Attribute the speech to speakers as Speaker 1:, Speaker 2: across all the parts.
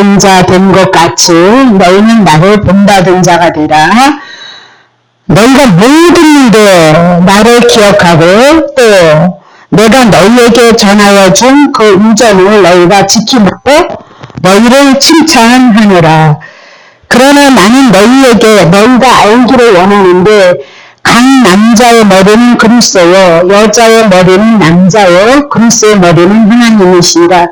Speaker 1: 본받은 자 된 것 같이 너희는 나를 본받은 자가 되라. 너희가 모든 일에 나를 기억하고 또 내가 너희에게 전하여 준 그 의전을 너희가 지키고 너희를 칭찬하노라. 그러나 나는 너희에게 너희가 알기를 원하는데 각 남자의 머리는 그리스도요 여자의 머리는 남자요 그리스도의 머리는 하나님이시니라.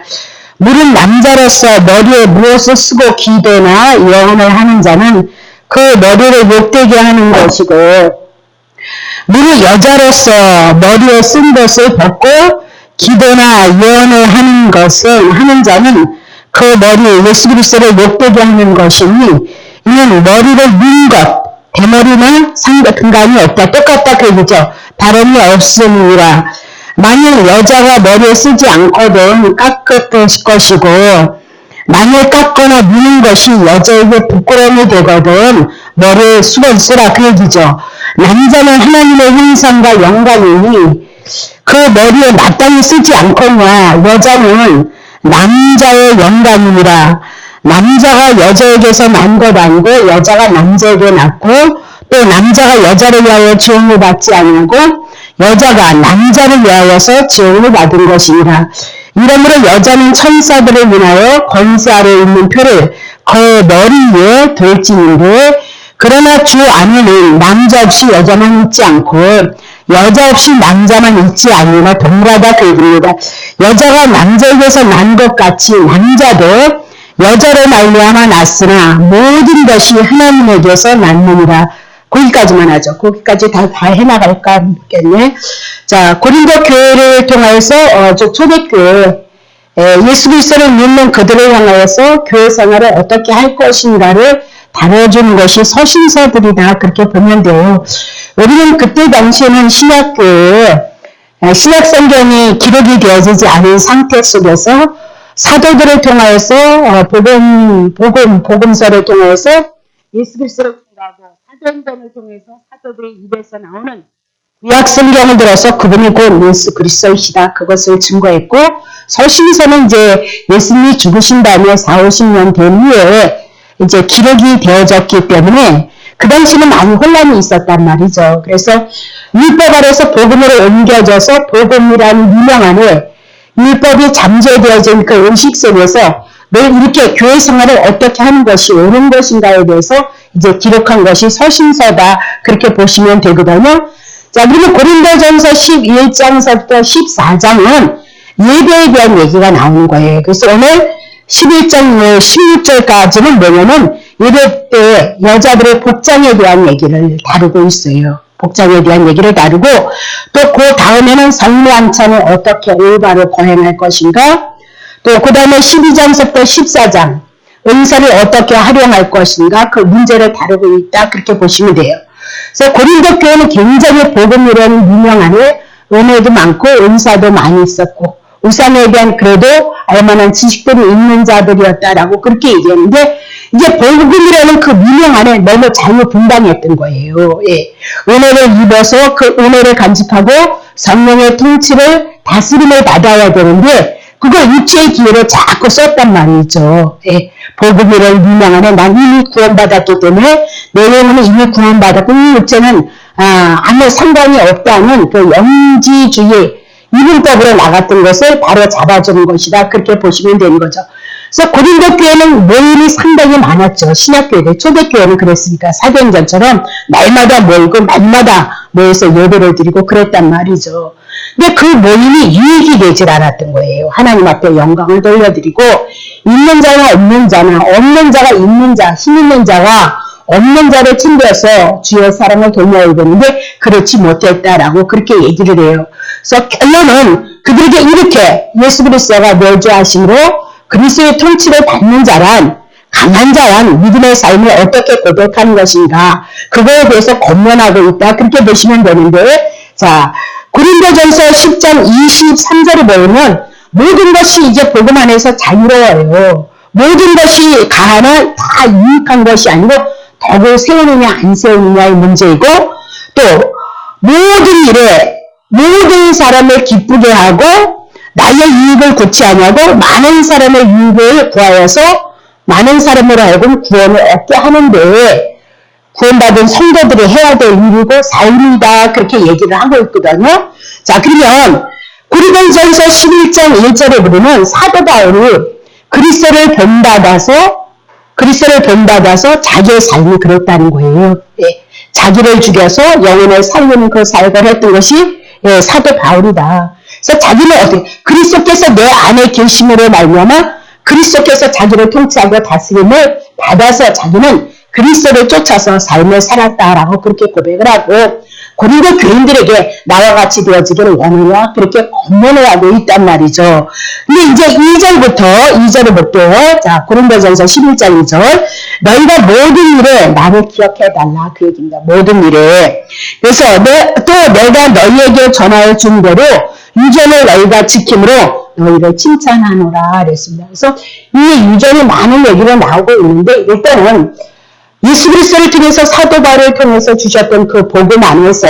Speaker 1: 무릇 남자로서 머리에 무엇을 쓰고 기도나 예언을 하는 자는 그 머리를 못되게 하는 것이고 무릇 여자로서 머리에 쓴 것을 벗고 기도나 예언을 하는 자는 그 머리 예수 그리스도를 못되게 하는 것이니 이는 머리를 민 것 대머리나 상관이 없다. 똑같다 그 얘기죠. 다름이 없으니라. 만일 여자가 머리에 쓰지 않거든 깎을 것이고 만일 깎거나 미는 것이 여자에게 부끄러움이 되거든 머리에 쓰라 그 얘기죠. 남자는 하나님의 형상과 영광이니 그 머리에 마땅히 쓰지 않거냐. 여자는 남자의 영광이니라. 남자가 여자에게서 난 것 아니고 여자가 남자에게 났고 또 남자가 여자를 위하여 지음을 받지 아니하고 여자가 남자를 위하여서 지음을 받은 것이니라. 이러므로 여자는 천사들을 인하여 권세 아래에 있는 표를 그 머리 위에 들지는데 그러나 주 안에는 남자 없이 여자만 있지 않고 여자 없이 남자만 있지 아니나 동일하다 그 얘기입니다. 여자가 남자에게서 난 것 같이 남자도 여자로 말미암아 났으나 모든 것이 하나님에게서 났느니라. 거기까지만 하죠. 거기까지 다 해나갈까 모르겠네. 자, 고린도 교회를 통해서 초대교회 예수 그리스도를 믿는 그들을 향하여서 교회 생활을 어떻게 할 것인가를 다뤄주는 것이 서신서들이다. 그렇게 보면 돼요. 우리는 그때 당시에는 신약교회 신약 성경이 기록이 되어지지 않은 상태 속에서 사도들을 통하여서 복음서를 통해서 예수 그리스도를 전하고 사도행전을 통해서 사도들의 입에서 나오는 구약 성경을 들어서 그분이 곧 예수 그리스도이시다. 그것을 증거했고 서신서는 이제 예수님이 죽으신 다음에 40-50년 된 후에 이제 기록이 되어졌기 때문에 그 당시는 많이 혼란이 있었단 말이죠. 그래서 율법 아래서 복음으로 옮겨져서 복음이라는 유명 안에 율법이 잠재되어진 그 의식 속에서 늘 이렇게 교회 생활을 어떻게 하는 것이 옳은 것인가에 대해서 이제 기록한 것이 서신서다. 그렇게 보시면 되거든요. 자, 그러면 고린도전서 11장서부터 14장은 예배에 대한 얘기가 나오는 거예요. 그래서 오늘 11장 16절까지는 뭐냐면 예배 때 여자들의 복장에 대한 얘기를 다루고 있어요. 복장에 대한 얘기를 다루고 또 그 다음에는 성례한찬을 어떻게 올바로 거행할 것인가 또 그 다음에 12장서부터 14장 은사를 어떻게 활용할 것인가 그 문제를 다루고 있다. 그렇게 보시면 돼요. 그래서 고린도 교회는 굉장히 복음이라는 유명한에 은혜도 많고 은사도 많이 있었고 우상에 대한 그래도 알만한 지식들이 있는 자들이었다라고 그렇게 얘기했는데 이제 복음이라는 그 미명 안에 너무 자유분방했던 거예요. 예. 은혜를 입어서 그 은혜를 간직하고 성령의 통치를 다스림을 받아야 되는데 그걸 육체의 기회로 자꾸 썼단 말이죠. 예. 복음이라는 미명 안에 난 이미 구원받았기 때문에 내 영혼은 이미 구원받았고 이 육체는 아무 상관이 없다는 그 영지주의 이분법으로 나갔던 것을 바로 잡아주는 것이다. 그렇게 보시면 되는 거죠. 그래서 고린도 교회는 모임이 상당히 많았죠. 신약교회, 초대교회는 그랬으니까 사도행전처럼 날마다 모이고 날마다 모여서 예배를 드리고 그랬단 말이죠. 근데 그 모임이 유익이 되질 않았던 거예요. 하나님 앞에 영광을 돌려드리고 있는 자가 없는 자나 없는 자가 있는 자, 힘 있는 자가 없는 자를 챙겨서 주의 사랑을 돌려야 되는데 그렇지 못했다라고 그렇게 얘기를 해요. 그래서 결론은 그들에게 이렇게 예수 그리스도가 멸주하심으로 그리스도의 통치를 받는 자란 강한 자란 믿음의 삶을 어떻게 고백하는 것인가 그거에 대해서 권면하고 있다. 그렇게 보시면 되는데 자 고린도전서 10장 23절을 보면 모든 것이 이제 복음 안에서 자유로워요. 모든 것이 가하나 다 유익한 것이 아니고 덕을 세우느냐 안 세우느냐의 문제이고 또 모든 일에 모든 사람을 기쁘게 하고 나의 유익을 구치 아니하고 많은 사람의 유익을 구하여서 많은 사람으로 하여금 구원을 얻게 하는데 구원받은 성도들이 해야 될 일이고 삶이다 그렇게 얘기를 하고 있거든요. 자, 그러면 고린도전서 11장 1절에 보면 사도 바울이 그리스도를 본받아서 자기의 삶이 그렇다는 거예요. 예, 자기를 죽여서 영혼을 살리는 그 사역을 했던 것이 사도 바울이다. 그래서 자기는 어떻게 그리스도께서 내 안에 계심으로 말미암아 그리스도께서 자기를 통치하고 다스림을 받아서 자기는 그리스도를 쫓아서 삶을 살았다라고 그렇게 고백을 하고 고린도 교인들에게 나와 같이 되어지기를 원하냐 그렇게 권면을 하고 있단 말이죠. 근데 이제 2절을 볼게요. 자, 고린도전서 11장 2절 너희가 모든 일에 나를 기억해달라 그 얘기입니다. 모든 일에. 그래서 또 내가 너희에게 전하여 준 대로 유전을 너희가 지킴으로 너희를 칭찬하노라 그랬습니다. 그래서 이 유전이 많은 얘기로 나오고 있는데 일단은 예수 그리스도를 통해서 사도 바울을 통해서 주셨던 그 복음 안에서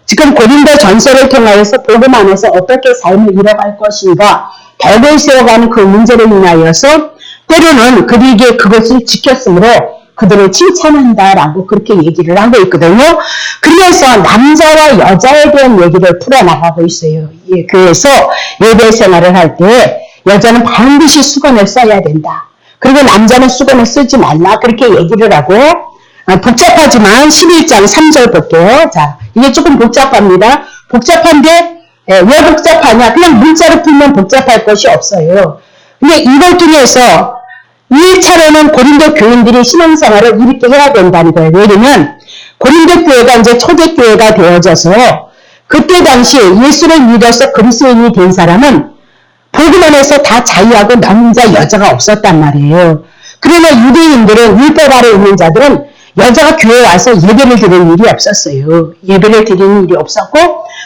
Speaker 1: 지금 고린도 전서를 통하여서 복음 안에서 어떻게 삶을 이뤄갈 것인가 덕을 세워가는 그 문제를 인하여서 때로는 그들에게 그것을 지켰으므로 그들을 칭찬한다라고 그렇게 얘기를 하고 있거든요. 그래서 남자와 여자에 대한 얘기를 풀어나가고 있어요. 예, 그래서 예배 생활을 할 때 여자는 반드시 수건을 써야 된다. 그리고 남자는 수건을 쓰지 말라 그렇게 얘기를 하고 복잡하지만 11장 3절 볼게요. 자, 이게 조금 복잡합니다. 복잡한데 왜 복잡하냐? 그냥 문자로 풀면 복잡할 것이 없어요. 근데 이걸 통해서 1차로는 고린도 교인들이 신앙생활을 이렇게 해야 된다는 거예요. 왜냐면 고린도 교회가 이제 초대교회가 되어져서 그때 당시 예수를 믿어서 그리스도인이 된 사람은 복음 안에서 다 자유하고 남자 여자가 없었단 말이에요. 그러나 유대인들은 율법 아래 있는 자들은 여자가 교회에 와서 예배를 드리는 일이 없었어요. 예배를 드리는 일이 없었고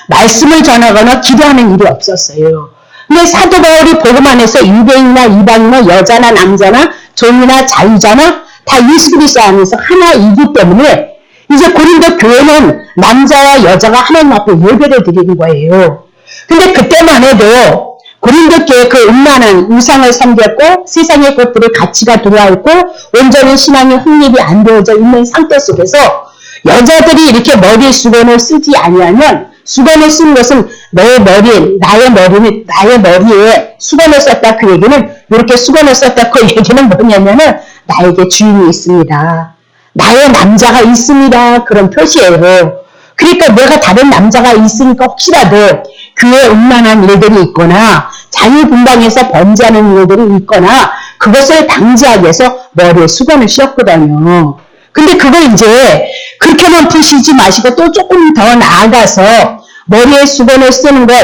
Speaker 1: 말씀을 전하거나 기도하는 일이 없었어요. 근데 사도 바울이 복음 안에서 유대인이나 이방이나 여자나 남자나 종이나 자유자나 다 예수 그리스도 안에서 하나이기 때문에 이제 고린도 교회는 남자와 여자가 하나님 앞에 예배를 드리는 거예요. 근데 그때만 해도 고린도 교회 그 음란한 우상을 섬겼고 세상의 것들의 가치가 들어와 있고 온전히 신앙이 확립이 안 되어져 있는 상태 속에서 여자들이 이렇게 머리에 수건을 쓰지 아니하면 수건을 쓰는 것은 나의 머리에 수건을 썼다 그 얘기는 이렇게 수건을 썼다 그 얘기는 뭐냐면은 나에게 주인이 있습니다. 나의 남자가 있습니다. 그런 표시예요. 그러니까 내가 다른 남자가 있으니까 혹시라도 교회에 음란한 일들이 있거나 자유분방에서 번지하는 일들이 있거나 그것을 방지하기 위해서 머리에 수건을 씌웠거든요. 근데 그걸 이제 그렇게만 푸시지 마시고 또 조금 더 나아가서 머리에 수건을 쓰는 것,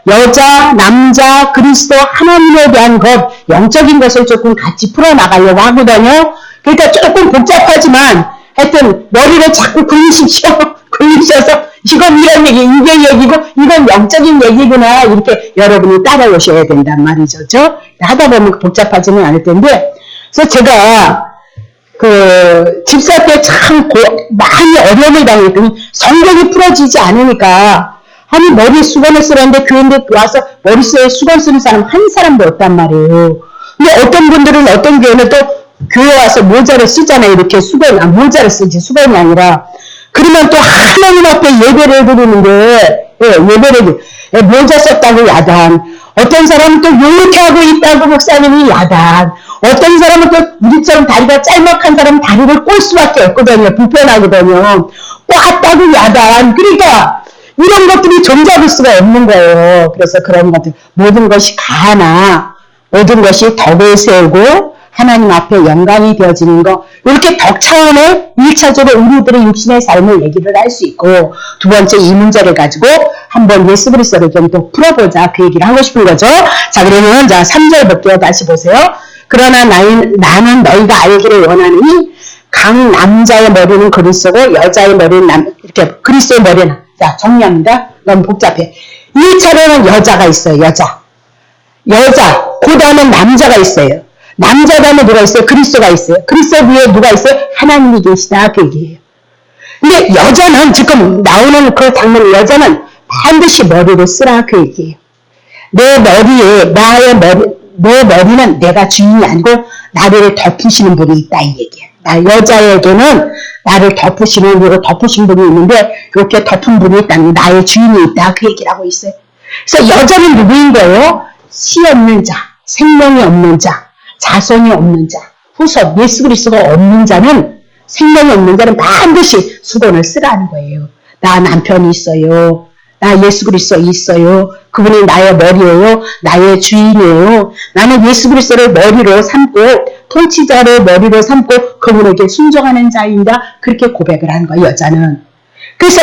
Speaker 1: 여자, 남자, 그리스도, 하나님에 대한 것, 영적인 것을 조금 같이 풀어나가려고 하거든요. 그러니까 조금 복잡하지만 하여튼 머리를 자꾸 굴리셔서 이건 이런 얘기, 이게 얘기고 이건 영적인 얘기구나 이렇게 여러분이 따라오셔야 된단 말이죠. 하다 보면 복잡하지는 않을 텐데 그래서 제가 그 집사 때 참 많이 어려움을 당했더니 성경이 풀어지지 않으니까 아니 머리에 수건을 쓰라는데 교회인데 와서 머리에 수건 쓰는 사람 한 사람도 없단 말이에요. 근데 어떤 분들은 어떤 교회는 또 교회 와서 모자를 쓰잖아요. 이렇게 모자를 쓰지 수건이 아니라 그러면 또 하나님 앞에 예배를 드리는데 모자 썼다고 야단 어떤 사람은 또 이렇게 하고 있다고 목사님이 야단 어떤 사람은 또 우리처럼 다리가 짤막한 사람은 다리를 꼴 수밖에 없거든요. 불편하거든요. 꽈다고 야단 그러니까 이런 것들이 존재할 수가 없는 거예요. 그래서 그런 것들 모든 것이 가나 모든 것이 덕을 세우고 하나님 앞에 영광이 되어지는 거 이렇게 덕 차원의 1차적으로 우리들의 육신의 삶을 얘기를 할 수 있고 두 번째 이 문제를 가지고 한번 예수 그리스도를 좀 더 풀어보자 그 얘기를 하고 싶은 거죠. 자 그러면 자 3절 볼게요. 다시 보세요. 그러나 나는 너희가 알기를 원하느니 각 남자의 머리는 그리스도고 여자의 머리는 이렇게 그리스도의 머리는 자 정리합니다. 너무 복잡해. 1차로는 여자가 있어요. 여자 그 다음에 남자가 있어요. 남자 다음에 누가 있어요? 그리스도가 있어요. 그리스도 위에 누가 있어요? 하나님이 계시다 그 얘기예요. 근데 여자는 지금 나오는 그 장면 여자는 반드시 머리를 쓰라 그 얘기예요. 내 머리에 내 머리는 내가 주인이 아니고 나를 덮으시는 분이 있다 이 얘기야. 여자에게는 나를 덮으시는 분이 있는데 이렇게 덮은 분이 있다는 나의 주인이 있다 그 얘기를 하고 있어요. 그래서 여자는 누구인 거예요? 씨 없는 자, 생명이 없는 자, 자손이 없는 자, 후손 예수 그리스도가 없는 자는 생명이 없는 자는 반드시 수건을 쓰라는 거예요. 나 남편이 있어요. 나 예수 그리스도 있어요. 그분이 나의 머리예요. 나의 주인이에요. 나는 예수 그리스도를 머리로 삼고 통치자를 머리로 삼고 그분에게 순종하는 자입니다. 그렇게 고백을 하는 거예요. 여자는. 그래서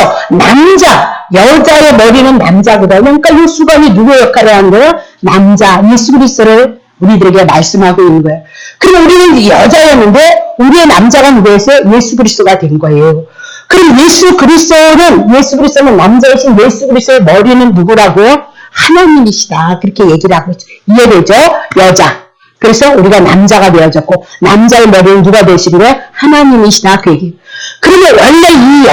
Speaker 1: 여자의 머리는 남자거든요. 그러니까 이 수건이 누구의 역할을 하는 거예요? 남자, 예수 그리스도를 우리들에게 말씀하고 있는 거예요. 그럼 우리는 여자였는데 우리의 남자가 누구였어요? 예수 그리스도가 된 거예요. 그럼 예수 그리스도는 남자이신 예수 그리스도의 머리는 누구라고요? 하나님이시다. 그렇게 얘기를 하고 있죠. 이해되죠? 여자. 그래서 우리가 남자가 되어졌고 남자의 머리는 누가 되시는 거예요? 하나님이시다. 그 얘기. 그러면 원래 이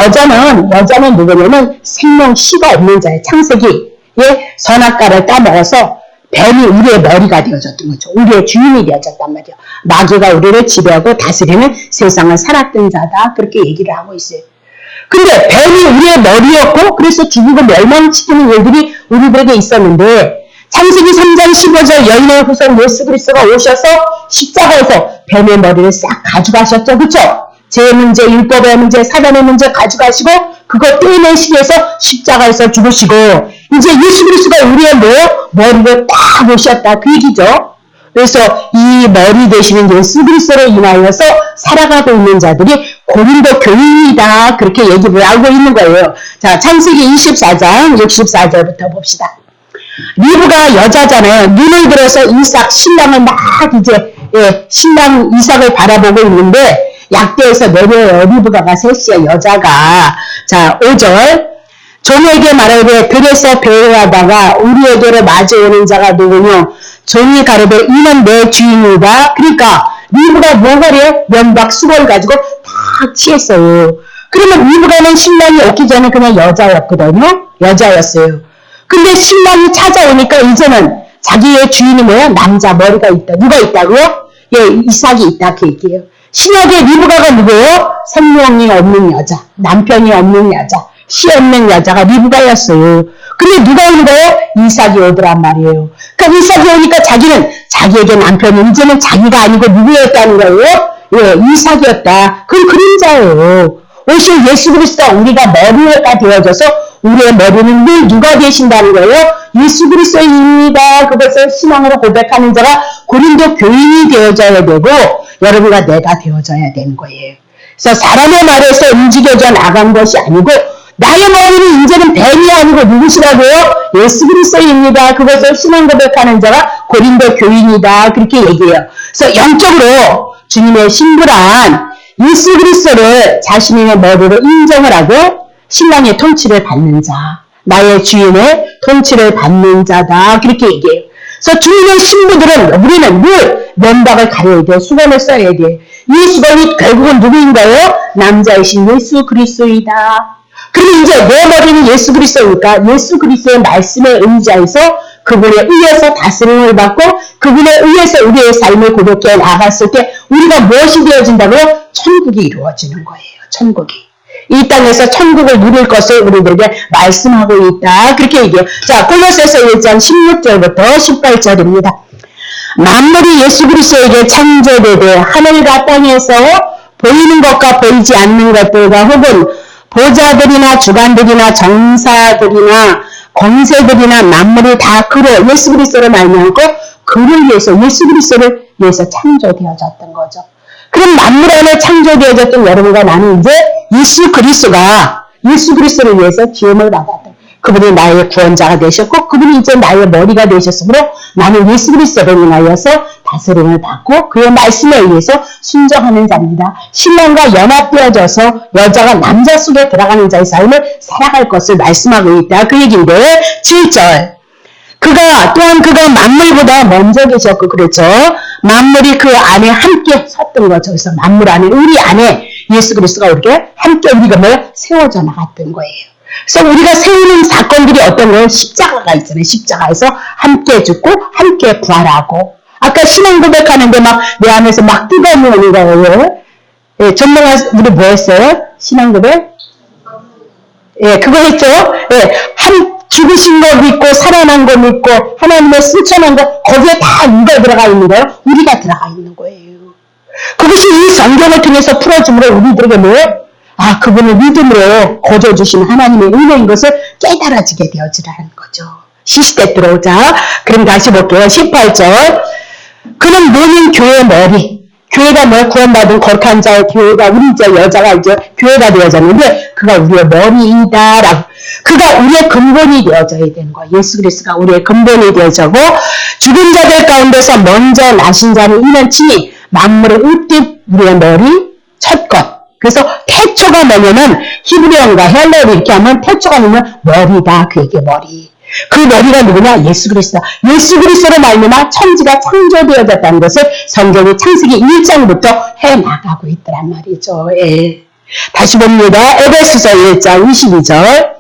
Speaker 1: 여자는 누구냐면 생명 씨가 없는 자예요. 창세기의 선악과를 따먹어서 뱀이 우리의 머리가 되어졌던 거죠. 우리의 주인이 되어졌단 말이에요. 마귀가 우리를 지배하고 다스리는 세상을 살았던 자다. 그렇게 얘기를 하고 있어요. 근데 뱀이 우리의 머리였고 그래서 죽이고 멸망시키는 일들이 우리들에게 있었는데 창세기 3장 15절 여인의 후손 예수 그리스도가 오셔서 십자가에서 뱀의 머리를 싹 가져가셨죠. 그렇죠? 죄의 문제, 율법의 문제, 사단의 문제 가져가시고 그거 떼내시기 위해서 십자가에서 죽으시고 이제 예수 그리스도가 우리의 머리를 딱 오셨다. 그 얘기죠. 그래서 이 머리 되시는 예수 그리스도로 인하여서 살아가고 있는 자들이 고린도 교인이다. 그렇게 얘기를 하고 있는 거예요. 자, 창세기 24장 64절부터 봅시다. 리브가 여자잖아요. 눈을 들어서 신랑을 막 이제 신랑 이삭을 바라보고 있는데 약대에서 내려요. 리브가가 셋이야 여자가. 자, 5절 종에게 말하되 들에서 배회하다가 우리에게로 마주오는 자가 누구뇨? 종이 가로되 이는 내 주인이다. 그러니까 리브가 뭐가래요? 면박 수건을 가지고 탁 취했어요. 그러면 리브가는 신랑이 오기 전에 그냥 여자였거든요. 여자였어요. 근데 신랑이 찾아오니까 이제는 자기의 주인이 뭐야? 남자 머리가 있다. 누가 있다고요? 이삭이 있다. 그 얘기예요. 신약의 리브가가 누구예요? 생명이 없는 여자, 남편이 없는 여자, 씨 없는 여자가 리브가였어요. 근데 누가 오는 거예요? 이삭이 오더란 말이에요. 그러니까 이삭이 오니까 자기에게 남편이 이제는 자기가 아니고 누구였다는 거예요? 이삭이었다. 그건 그림자예요. 오실 예수 그리스도 우리가 머리가 되어져서 우리의 머리는 늘 누가 되신다는 거예요? 예수 그리스도입니다. 그것을 신앙으로 고백하는 자가 고린도 교인이 되어져야 되고 여러분과 내가 되어져야 되는 거예요. 그래서 사람의 말에서 움직여져 나간 것이 아니고 나의 머리는 이제는 뱀이 아니고 누구시라고요? 예수 그리스도입니다. 그것을 신앙 고백하는 자가 고린도 교인이다. 그렇게 얘기해요. 그래서 영적으로 주님의 신부란 예수 그리스도를 자신의 머리로 인정을 하고 신랑의 통치를 받는 자, 나의 주인의 통치를 받는 자다. 그렇게 얘기해요. 그래서 주인의 신부들은 우리는 늘 면박을 가려야 돼. 수건을 써야 돼. 이 수건이 결국은 누구인가요? 남자이신 예수 그리스도이다. 그러면 이제 내 머리는 예수 그리스도니까 예수 그리스도의 말씀에 의지해서 그분에 의해서 다스림을 받고 그분에 의해서 우리의 삶을 고백해 나갔을 때 우리가 무엇이 되어진다고요? 천국이 이루어지는 거예요. 천국이. 이 땅에서 천국을 누릴 것을 우리들에게 말씀하고 있다. 그렇게 얘기해요. 자, 골로새서 1장 16절부터 18절입니다. 만물이 예수 그리스도에게 창조되되 하늘과 땅에서 보이는 것과 보이지 않는 것들과 혹은 보좌들이나 주관들이나 정사들이나 권세들이나 만물이 다 그로 예수 그리스도를 말미암고 그를 위해서 예수 그리스도를 위해서 창조되어졌던 거죠. 그럼 만물 안에 창조되어졌던 여러분과 나는 이제 예수 그리스도를 위해서 지음을 받았던 그분이 나의 구원자가 되셨고 그분이 이제 나의 머리가 되셨으므로 나는 예수 그리스도를 인하여서 다스림을 받고 그의 말씀에 의해서 순종하는 자입니다. 신랑과 연합되어져서 여자가 남자 속에 들어가는 자의 삶을 살아갈 것을 말씀하고 있다. 그 얘기인데 7절 그가 만물보다 먼저 계셨고 그랬죠. 만물이 그 안에 함께 섰던 거죠. 그래서 만물 안에 우리 안에 예수 그리스도가 이렇게 함께 우리가 세워져 나갔던 거예요. 그래서 우리가 세우는 사건들이 어떤 거예요? 십자가가 있잖아요. 십자가에서 함께 죽고 함께 부활하고 아까 신앙 고백하는데 막 내 안에서 막 뜨거움이 오는 거예요. 예, 전명아, 우리 뭐 했어요? 신앙 고백? 예, 그거 했죠? 예, 죽으신 거 믿고, 살아난 거 믿고, 하나님의 실천한 거, 거기에 다 누가 들어가 있는 거예요? 우리가 들어가 있는 거예요. 그것이 이 성경을 통해서 풀어줌으로 우리들에게 뭐예요? 아, 그분을 믿음으로 거저주신 하나님의 은혜인 것을 깨달아지게 되어지라는 거죠. 시시때 들어오자. 그럼 다시 볼게요. 18절. 그는 모든 교회의 머리. 교회가 뭐 구원받은 거룩한 자의 교회가 우리 이제 여자가 이제 교회가 되어졌는데 그가 우리의 머리이다라고. 그가 우리의 근본이 되어져야 되는 거예요. 예수 그리스도가 우리의 근본이 되어져고 죽은 자들 가운데서 먼저 나신 자는 이는 친히 만물을 으뜻 우리의 머리 첫 것. 그래서 태초가 뭐냐면 히브리어인가 헬라어로 이렇게 하면 태초가 뭐냐면 머리다. 그에게 머리. 그 머리가 누구냐? 예수 그리스도. 예수 그리스도로 말미암아 천지가 창조되어졌다는 것을 성경의 창세기 1장부터 해나가고 있더란 말이죠. 예. 다시 봅니다. 에베소서 1장 22절.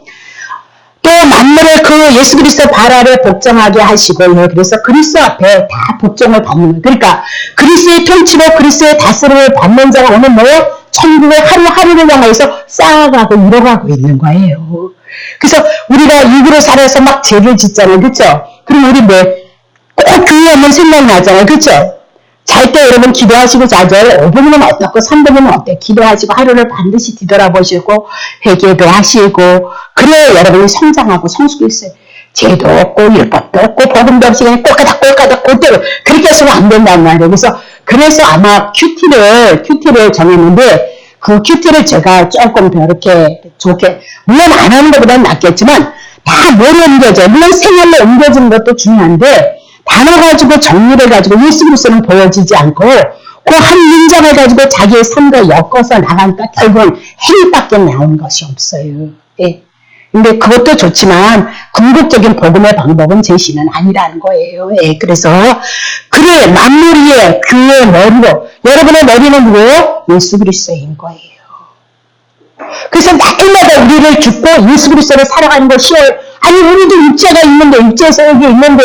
Speaker 1: 또 만물을 그 예수 그리스도 발 아래 복종하게 하시고, 그래서 그리스도 앞에 다 복종을 받는 거예요. 그러니까 그리스도의 통치로 그리스도의 다스림을 받는 자가 오늘 뭐예요? 천국의 하루하루를 향해서 쌓아가고 이뤄가고 있는 거예요. 그래서 우리가 육으로 살아서 막 죄를 짓잖아요. 그렇죠? 그럼 우리 꼭 교회 오면 생각나잖아요. 그렇죠? 잘 때 여러분 기도하시고 자죠. 5분은 어떻고 3분은 어때? 기도하시고 하루를 반드시 뒤돌아보시고 회개도 하시고 그래야 여러분이 성장하고 성숙이 있어요. 죄도 없고 율법도 없고 복음도 없이 그냥 꼴까닥 그대로 그렇게 해서는 안 된단 말이에요. 그래서 아마 큐티를 정했는데 그 큐티를 제가 조금 더 이렇게 좋게 물론 안 하는 것보다는 낫겠지만 다 뭐로 옮겨져요. 물론 생활로 옮겨지는 것도 중요한데 단어 가지고 정리를 가지고 예수 그리스도는 보여지지 않고 그 한 문장을 가지고 자기의 삶과 엮어서 나가니까 결국은 행위밖에 나오는 것이 없어요. 예. 근데 그것도 좋지만 궁극적인 복음의 방법은 제시는 아니라는 거예요. 예. 그래서 그래 만물 위에 교회의 머리로 여러분의 머리는 누구예요? 예수 그리스도인 거예요. 그래서 날마다 우리를 죽고 예수 그리스도를 살아가는 것이 아니 우리도 육체가 있는데 육체에서 여기 있는데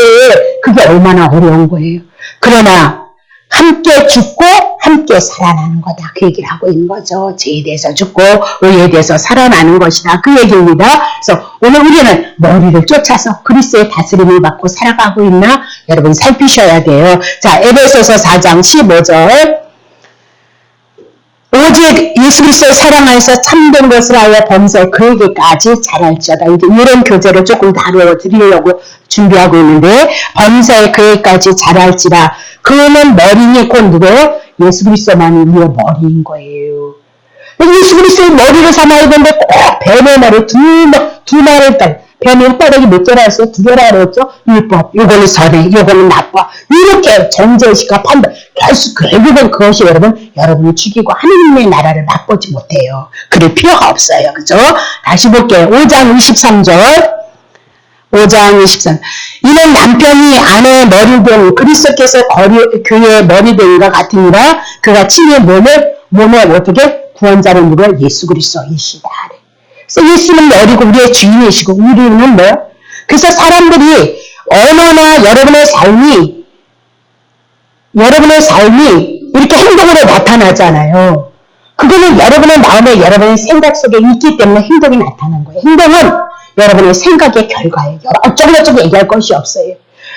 Speaker 1: 그게 얼마나 어려운 거예요. 그러나 함께 죽고 함께 살아나는 거다. 그 얘기를 하고 있는 거죠. 죄에 대해서 죽고 의에 대해서 살아나는 것이다. 그 얘기입니다. 그래서 오늘 우리는 머리를 쫓아서 그리스도의 다스림을 받고 살아가고 있나 여러분 살피셔야 돼요. 자, 에베소서 4장 15절 오직 예수 그리스도의 사랑하여서 참된 것을 하여 범사에 그에게까지 잘할지어다. 이런 교재를 조금 다루어 드리려고 준비하고 있는데 범사에 그에게까지 잘할지라. 그는 머리니 곧 누구예요? 예수 그리스도만이 우리의 머리인 거예요. 예수 그리스도의 머리를 삼아야 되는데 꼭 뱀의 머리 두 마리를 뱀의 혓바닥이 몇 개나 했어요? 2개나 그랬죠? 율법, 요거는 선해, 요거는 나빠. 이렇게 정죄의식과 판단. 결국은 그것이 여러분을 죽이고 하느님의 나라를 맛보지 못해요. 그럴 필요가 없어요. 그죠? 다시 볼게요. 5장 23절. 5장 23. 이는 남편이 아내의 머리된 그리스도께서 교회의 머리된과 같으니라. 그가 친히 몸에 어떻게 구원자를 누려 예수 그리스도이시다. 그래서 예수는 머리고 우리의 주인이시고 우리는 뭐요? 그래서 사람들이 언어나 여러분의 삶이 이렇게 행동으로 나타나잖아요. 그거는 여러분의 마음에 여러분의 생각 속에 있기 때문에 행동이 나타난 거예요. 행동은 여러분의 생각의 결과예요. 어쩌고저쩌고 얘기할 것이 없어요.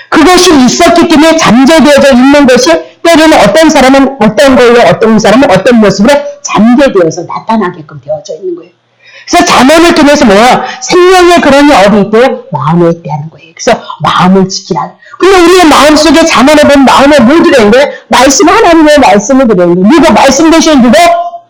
Speaker 1: 그것이 있었기 때문에 잠재되어져 있는 것이 때로는 어떤 사람은 어떤 걸로 어떤 사람은 어떤 모습으로 잠재되어서 나타나게끔 되어져 있는 거예요. 그래서 잠언을 통해서 뭐야? 생명의 그런 어디 있대요? 마음에 있다는 거예요. 그래서 마음을 지키라. 근데 우리의 마음속에 잠언을 보면 마음에 뭘 들어있는데? 말씀 하나님의 말씀을 들어있는데 누가 말씀 되신 누가?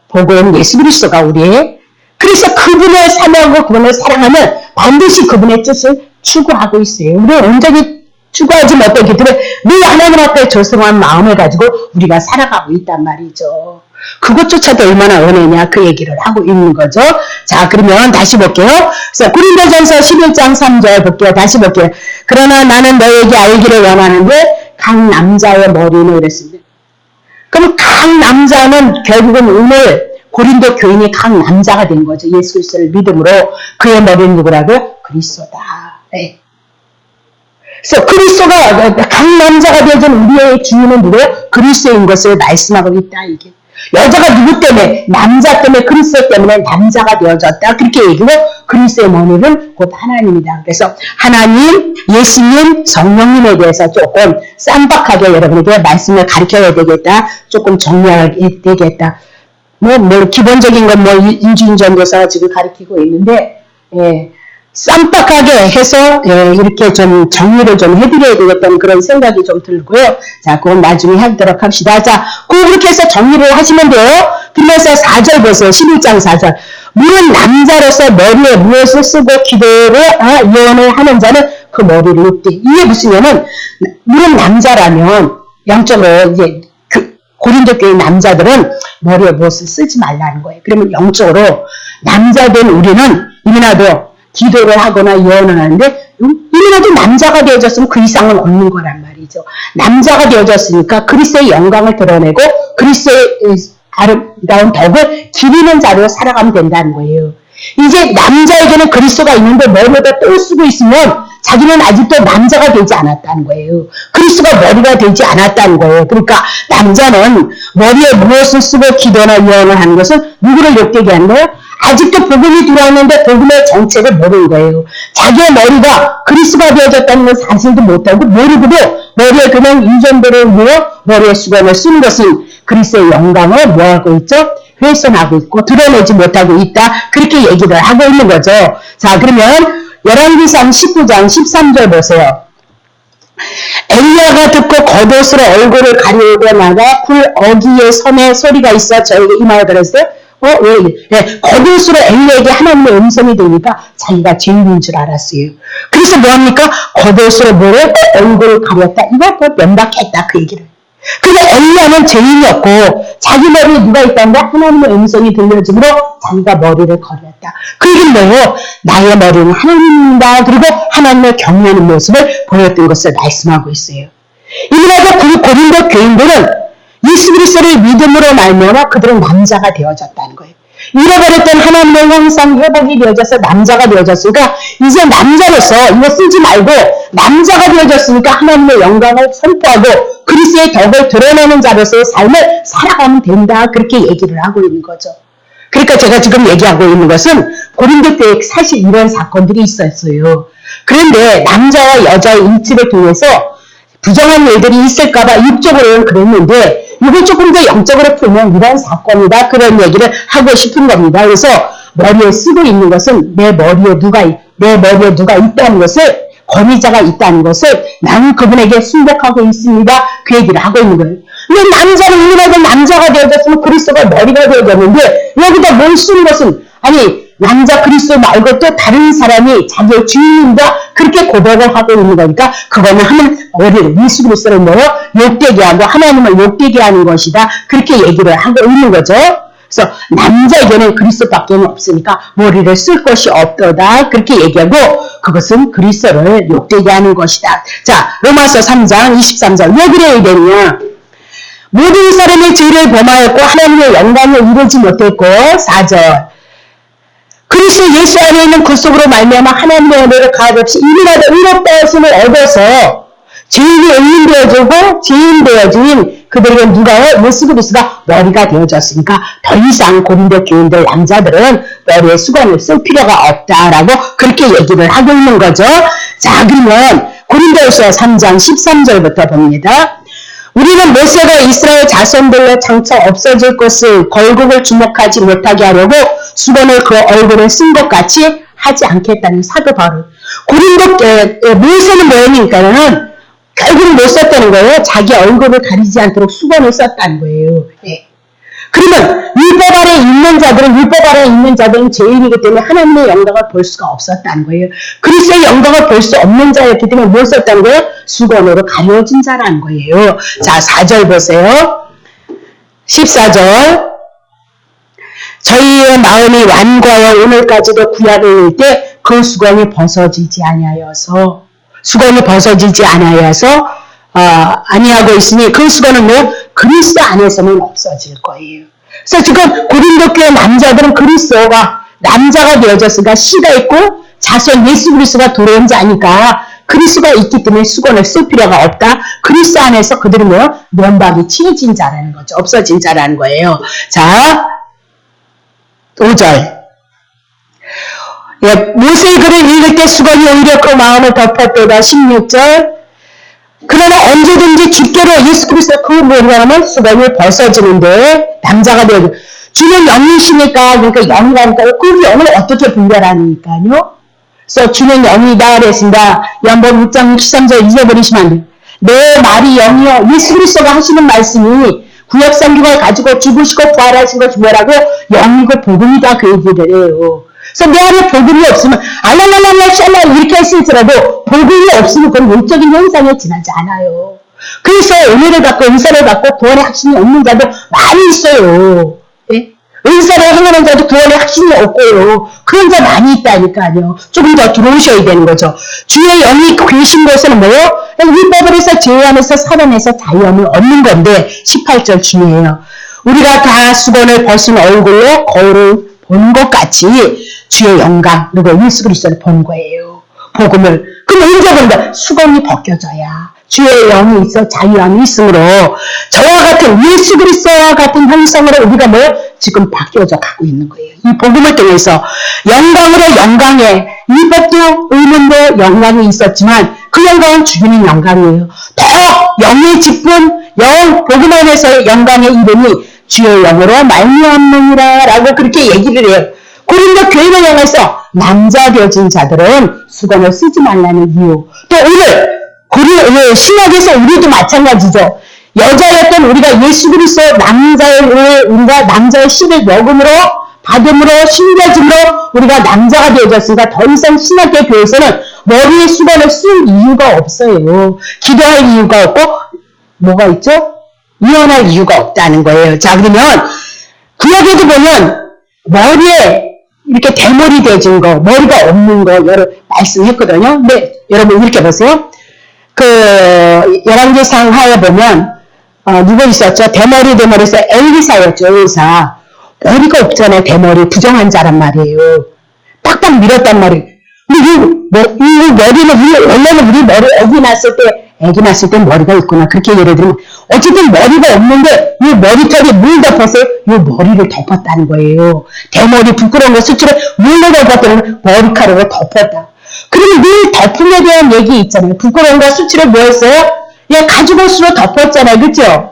Speaker 1: 복음 예수 그리스도가 우리의 그래서 그분을 사랑하고 그분을 사랑하면 반드시 그분의 뜻을 추구하고 있어요. 우리는 온전히 추구하지 못했기 때문에 늘 하나님 앞에 조성한 마음을 가지고 우리가 살아가고 있단 말이죠. 그것조차도 얼마나 은혜냐 그 얘기를 하고 있는 거죠. 자, 그러면 다시 볼게요. 그래서 고린도전서 11장 3절 볼게요. 다시 볼게요. 그러나 나는 너에게 알기를 원하는데 각 남자의 머리는 이랬습니다. 그럼 각 남자는 결국은 오늘 고린도 교인이 각 남자가 된 거죠. 예수 그리스도를 믿음으로 그의 머리는 누구라고요? 그리스도다. 네. 그래서 그리스도가 각 남자가 되어진 우리의 주인은 누구예요? 그리스도인 것을 말씀하고 있다. 이게 여자가 누구 때문에? 남자 때문에, 그리스도 때문에 남자가 되어졌다. 그렇게 얘기고, 그리스도의 머리는 곧 하나님이다. 그래서 하나님, 예수님, 성령님에 대해서 조금 쌈박하게 여러분에게 말씀을 가르쳐야 되겠다. 조금 정리하게 되겠다. 기본적인 건 인주인전도사가 지금 가르치고 있는데, 쌈박하게 해서 이렇게 좀 정리를 좀 해드려야 되겠다는 그런 생각이 좀 들고요. 자, 그건 나중에 하도록 합시다. 자, 그렇게 해서 정리를 하시면 돼요. 그러면서 4절 보세요. 11장 4절. 물은 남자로서 머리에 무엇을 쓰고 기도를 예언을 하는 자는 그 머리를 높대. 이게 무슨냐면 물은 남자라면 영적으로 이제 고린도 교회 남자들은 머리에 무엇을 쓰지 말라는 거예요. 그러면 영적으로 남자된 우리는 이민아도 기도를 하거나 예언을 하는데 이민아도 남자가 되어졌으면 그 이상은 없는 거란 말이죠. 남자가 되어졌으니까 그리스도의 영광을 드러내고 그리스도의 아름다운 덕을 기리는 자로 살아가면 된다는 거예요. 이제 남자에게는 그리스도가 있는데 머리에다 또 쓰고 있으면 자기는 아직도 남자가 되지 않았다는 거예요. 그리스도가 머리가 되지 않았다는 거예요. 그러니까 남자는 머리에 무엇을 쓰고 기도나 예언을 하는 것은 누구를 욕되게 하는 거예요? 아직도 복음이 들어왔는데 복음의 정책을 모르는 거예요. 자기의 머리가 그리스도가 되어졌다는 건 사실도 못하고 모르고도 머리에 그냥 유전도를 위해 머리에 수건을 쓰는 것은 그리스도의 영광을 뭐하고 있죠? 훼손하고 있고 드러내지 못하고 있다. 그렇게 얘기를 하고 있는 거죠. 자, 그러면 열왕기상 19장 13절 보세요. 엘리야가 듣고 겉옷으로 얼굴을 가리우고 나가 굴 어귀의 섬에 소리가 있어 저에게 이 말을 들었어요. 왜? 네, 겉옷으로 엘리야에게 하나님의 음성이 되니까 자기가 죄인인 줄 알았어요. 그래서 뭐합니까? 겉옷으로 뭐를? 얼굴을 가렸다. 이거 면박했다. 그 얘기를. 근데 엘리야는 죄인이었고 자기 머리에 누가 있다는데 하나님의 음성이 들려짐으로 자기가 머리를 가렸다. 그 얘기는 뭐예요? 나의 머리는 하나님입니다. 그리고 하나님을 경외하는 모습을 보였던 것을 말씀하고 있어요. 이민아도 그 고린도 교인들은 예수 그리스도를 믿음으로 말미암아 그들은 남자가 되어졌다는 거예요. 잃어버렸던 하나님의 형상 회복이 되어져서 남자가 되어졌으니까 이제 남자로서 이거 쓰지 말고 남자가 되어졌으니까 하나님의 영광을 선포하고 그리스도의 덕을 드러내는 자로서의 삶을 살아가면 된다. 그렇게 얘기를 하고 있는 거죠. 그러니까 제가 지금 얘기하고 있는 것은 고린도 때 사실 이런 사건들이 있었어요. 그런데 남자와 여자의 일치를 통해서 부정한 일들이 있을까봐 육적으로는 그랬는데 이걸 조금 더 영적으로 풀면 이런 사건이다. 그런 얘기를 하고 싶은 겁니다. 그래서 머리에 쓰고 있는 것은 내 머리에 누가 있다는 것을 권위자가 있다는 것을 나는 그분에게 순복하고 있습니다. 그 얘기를 하고 있는 거예요. 근데 남자는 이민아도 남자가 되어졌으면 그리스도가 머리가 되어졌는데 여기다 뭘 쓰는 것은 아니 남자 그리스도 말고 또 다른 사람이 자기의 주인이다 그렇게 고백을 하고 있는 거니까 그거는 머리를 예수 그리스도를 뭐요? 욕되게 하고 하나님을 욕되게 하는 것이다. 그렇게 얘기를 하고 있는 거죠. 그래서 남자에게는 그리스도밖에 없으니까 머리를 쓸 것이 없도다. 그렇게 얘기하고 그것은 그리스도를 욕되게 하는 것이다. 자, 로마서 3장 23절 왜 그래야 되느냐? 모든 사람의 죄를 범하였고 하나님의 영광을 이루지 못했고 4절 그리스도 예수 안에 있는 그 속으로 말미암아 하나님의 은혜를 가하없이 이민아도 의롭다 하심을 얻어서 죄인이 의인되어지고 죄인되어진 그들에게 누가요? 예수 그리스도가 머리가 되어졌으니까 더 이상 고린도 교인들 남자들은 머리에 수건을 쓸 필요가 없다라고 그렇게 얘기를 하고 있는 거죠. 자, 그러면 고린도후서 3장 13절부터 봅니다. 우리는 모세가 이스라엘 자손들로 장차 없어질 것을 걸국을 주목하지 못하게 하려고 수건을 그 얼굴에 쓴 것 같이 하지 않겠다는 사도 바울. 고린도 모세는 뭐니까는 결국은 못 썼다는 거예요. 자기 얼굴을 가리지 않도록 수건을 썼다는 거예요. 네. 그러면 율법 아래 있는 자들은 죄인이기 때문에 하나님의 영광을 볼 수가 없었다는 거예요. 그리스도의 영광을 볼 수 없는 자였기 때문에 뭘 썼다는 거예요? 수건으로 가려진 자라는 거예요. 자, 4절 보세요. 14절 저희의 마음이 완고하여 오늘까지도 구약을 읽을 때 그 수건이 벗어지지 아니하여서 아니하고 있으니 그 수건은 뭐 그리스도 안에서는 없어질 거예요. 그래서 지금 고린도 교회 남자들은 그리스도가 남자가 되어졌으니까 씨가 있고 자손 예수 그리스도가 들어온 자니까 그리스도가 있기 때문에 수건을 쓸 필요가 없다. 그리스도 안에서 그들은 뭐요? 면박이 치해진 자라는 거죠. 없어진 자라는 거예요. 자, 5절. 예, 모세의 글을 읽을 때 수건이 오히려 그 마음을 덮었도다. 16절. 그러나 언제든지 주께로 예수 그리스도 그 뭐냐면 수건이 벗어지는데 남자가 되고 주는 영이시니까 그러니까 영이라니까 그 영을 어떻게 분별하니까요. 그래서 주는 영이다 그랬습니다. 요한복음 6장 63절 잊어버리시면 안 돼요. 내 말이 영이요. 예수 그리스도가 하시는 말씀이 구약성경을 가지고 죽으시고 부활하신 것이 뭐라고? 영이고 복음이다 그 얘기를 해요. 그래서 내 안에 복음이 없으면 알랄랄랄라 샬라 이렇게 했을지라도 복음이 없으면 그건 영적인 현상에 지나지 않아요. 그래서 은혜를 받고 은사를 받고 구원의 확신이 없는 자도 많이 있어요. 예? 은사를 행하는 자도 구원의 확신이 없고요. 그런 자 많이 있다니까요. 조금 더 들어오셔야 되는 거죠. 주의 영이 계신 곳은 뭐예요? 율법을 해서 죄 안에서 살아내서 자유함을 얻는 건데 18절 중요해요. 우리가 다 수건을 벗은 얼굴로 거울을 보는 것 같이 주의 영광, 그리고 예수 그리스도를 보는 거예요. 복음을. 그럼 언제 본다? 수건이 벗겨져야 주의 영이 있어 자유함이 있으므로 저와 같은 예수 그리스도와 같은 형상으로 우리가 뭐 지금 바뀌어져 가고 있는 거예요. 이 복음을 통해서 영광으로 영광에 율법도 의문도 영광이 있었지만 그 영광은 주님의 영광이에요. 더 영의 직분, 영 복음 안에서의 영광의 이름이 주의 영으로 말미암느니라 라고 그렇게 얘기를 해요. 고린도 교회를 향해서 남자 되어진 자들은 수건을 쓰지 말라는 이유. 또 오늘 신약에서 우리도 마찬가지죠. 여자였던 우리가 예수 그리스도 우리가 남자의 씨를 먹음으로 받음으로 신겨짐으로 우리가 남자가 되어졌으니까 더 이상 신약계 교회에서는 머리에 수건을 쓸 이유가 없어요. 기도할 이유가 없고 뭐가 있죠? 이혼할 이유가 없다는 거예요. 자, 그러면 구약에도 보면 머리에 이렇게 대머리 되진 거, 머리가 없는 거 여러 말씀했거든요. 근데 여러분 이렇게 보세요. 그 열왕기상 하에 보면 누구 있었죠? 대머리에서 엘리사였죠. 엘리사. 머리가 없잖아요. 대머리 부정한 자란 말이에요. 빡빡 밀었단 말이에요. 근데 이 머리는 원래는 우리 머리 애기 낳았을 때 머리가 있구나. 그렇게 예를 들면 어쨌든 머리가 없는데 이 머리털이 물 덮었어요. 이 머리를 덮었다는 거예요. 대머리 부끄러운 거 수치를 물로 덮었다는 머리카락으로 덮었다. 그러면 늘 덮음에 대한 얘기 있잖아요. 부끄러운 거 수치를 뭐 했어요? 그냥 가죽 옷으로 덮었잖아요. 그렇죠?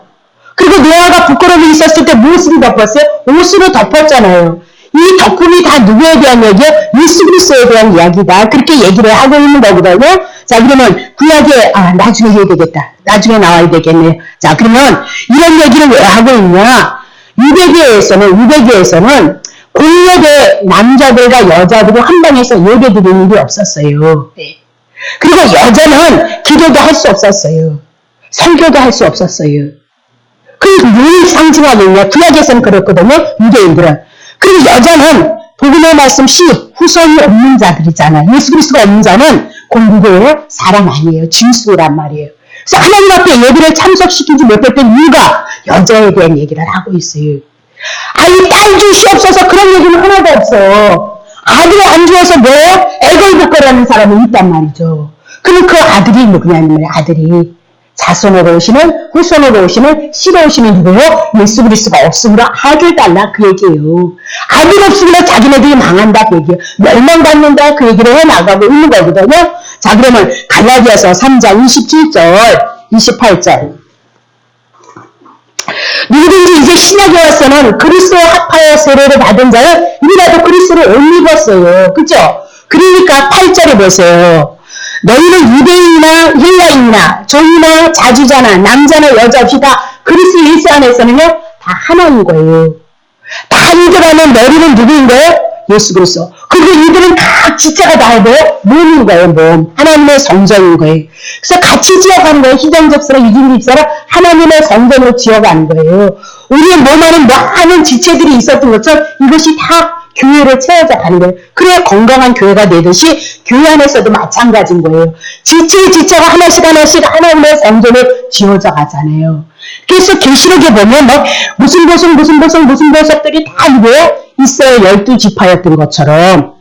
Speaker 1: 그리고 노아가 부끄러움이 있었을 때 무엇으로 덮었어요? 옷으로 덮었잖아요. 이 덮음이 다 누구에 대한 얘기예요? 예수 그리스도에 대한 이야기다. 그렇게 얘기를 하고 있는 거거든요. 자, 그러면 구약에 나중에 해야 되겠다. 나중에 나와야 되겠네요. 자, 그러면 이런 얘기를 왜 하고 있냐? 유대교에서는 공예대 남자들과 여자들이 한 방에서 예배 드리는 일이 없었어요. 네. 그리고 여자는 기도도 할 수 없었어요. 설교도 할 수 없었어요. 그게 뭘 상징하고 있냐? 구약에서는 그랬거든요. 유대인들은. 그리고 여자는 복음의 말씀 후손이 없는 자들이잖아요. 예수 그리스도가 없는 자는 공부도 사람 아니에요. 진수란 말이에요. 그래서 하나님 앞에 예배를 참석시키지 못했던 이유가 여자에 대한 얘기를 하고 있어요. 아니 딸 주시옵소서 그런 얘기는 하나도 없어. 아들을 안 주어서 뭐예요? 애걸복걸하는 사람은 있단 말이죠. 그럼 그 아들이 누구냐는 말이에요. 아들이 자손으로 오시는 후손으로 오시는 씨로 오시는 누구요? 예수 그리스도가 없으므로 아들 달라 그 얘기예요. 아들 없으므로 자기네들이 망한다 그 얘기예요. 멸망받는다 그 얘기를 해나가고 있는 거거든요. 자, 그러면 갈라디아서 3장 27절 28절 누구든지 이제 신약에 와서는 그리스도와 합하여 세례를 받은 자는 이라도 그리스도를 옷 입었어요. 그죠? 그러니까 8절에 보세요. 너희는 유대인이나 헬라인이나 종이나 자주자나 남자나 여자 없이 다 그리스도 예수 안에서는요 다 하나인 거예요. 다 이들하면 너희는 누구인 거예요? 예수 그리스도. 그리고 이들은 각 지체가 다 뭐예요? 몸인 거예요. 몸. 하나님의 성전인 거예요. 그래서 같이 지어가는 거예요. 희정접사랑 이중집사랑 하나님의 성전으로 지어가는 거예요. 우리의 몸 안에 많은 지체들이 있었던 것처럼 이것이 다 교회를 채워져 가는 거예요. 그래야 건강한 교회가 되듯이 교회 안에서도 마찬가지인 거예요. 지체가 하나씩 하나님의 성전을 지어져 가잖아요. 그래서 계시록에 보면 무슨 보석들이 다 있어요. 12지파였던 것처럼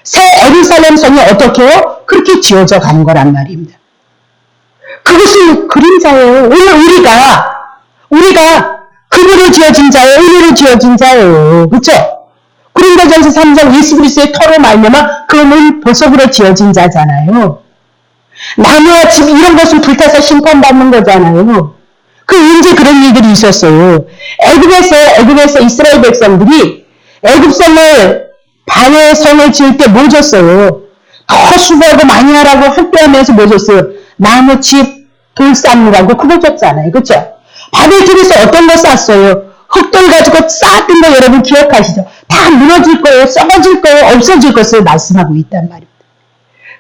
Speaker 1: 새 예루살렘 성이 어떻게 해요? 그렇게 지어져 가는 거란 말입니다. 그것은 그림자예요. 오늘 우리가 그분으로 지어진 자예요. 은혜로 지어진 자예요. 그렇죠? 고린도전서 3장 예수 그리스도의 터로 말미암아 그는 보석으로 지어진 자잖아요. 나무와 집 이런 것은 불타서 심판받는 거잖아요. 그 언제 그런 일들이 있었어요. 애굽에서 이스라엘 백성들이 애굽성을 반의 성을 지을 때 뭐 줬어요? 더 수고하고 많이 하라고 학대하면서 뭐 줬어요? 나무, 집, 돌 쌓느라고 그거 줬잖아요. 그렇죠? 바벨집에서 어떤 거 쌌어요? 흙돌 가지고 쌓았던 거 여러분 기억하시죠? 다 무너질 거예요. 썩어질 거예요. 없어질 것을 말씀하고 있단 말입니다.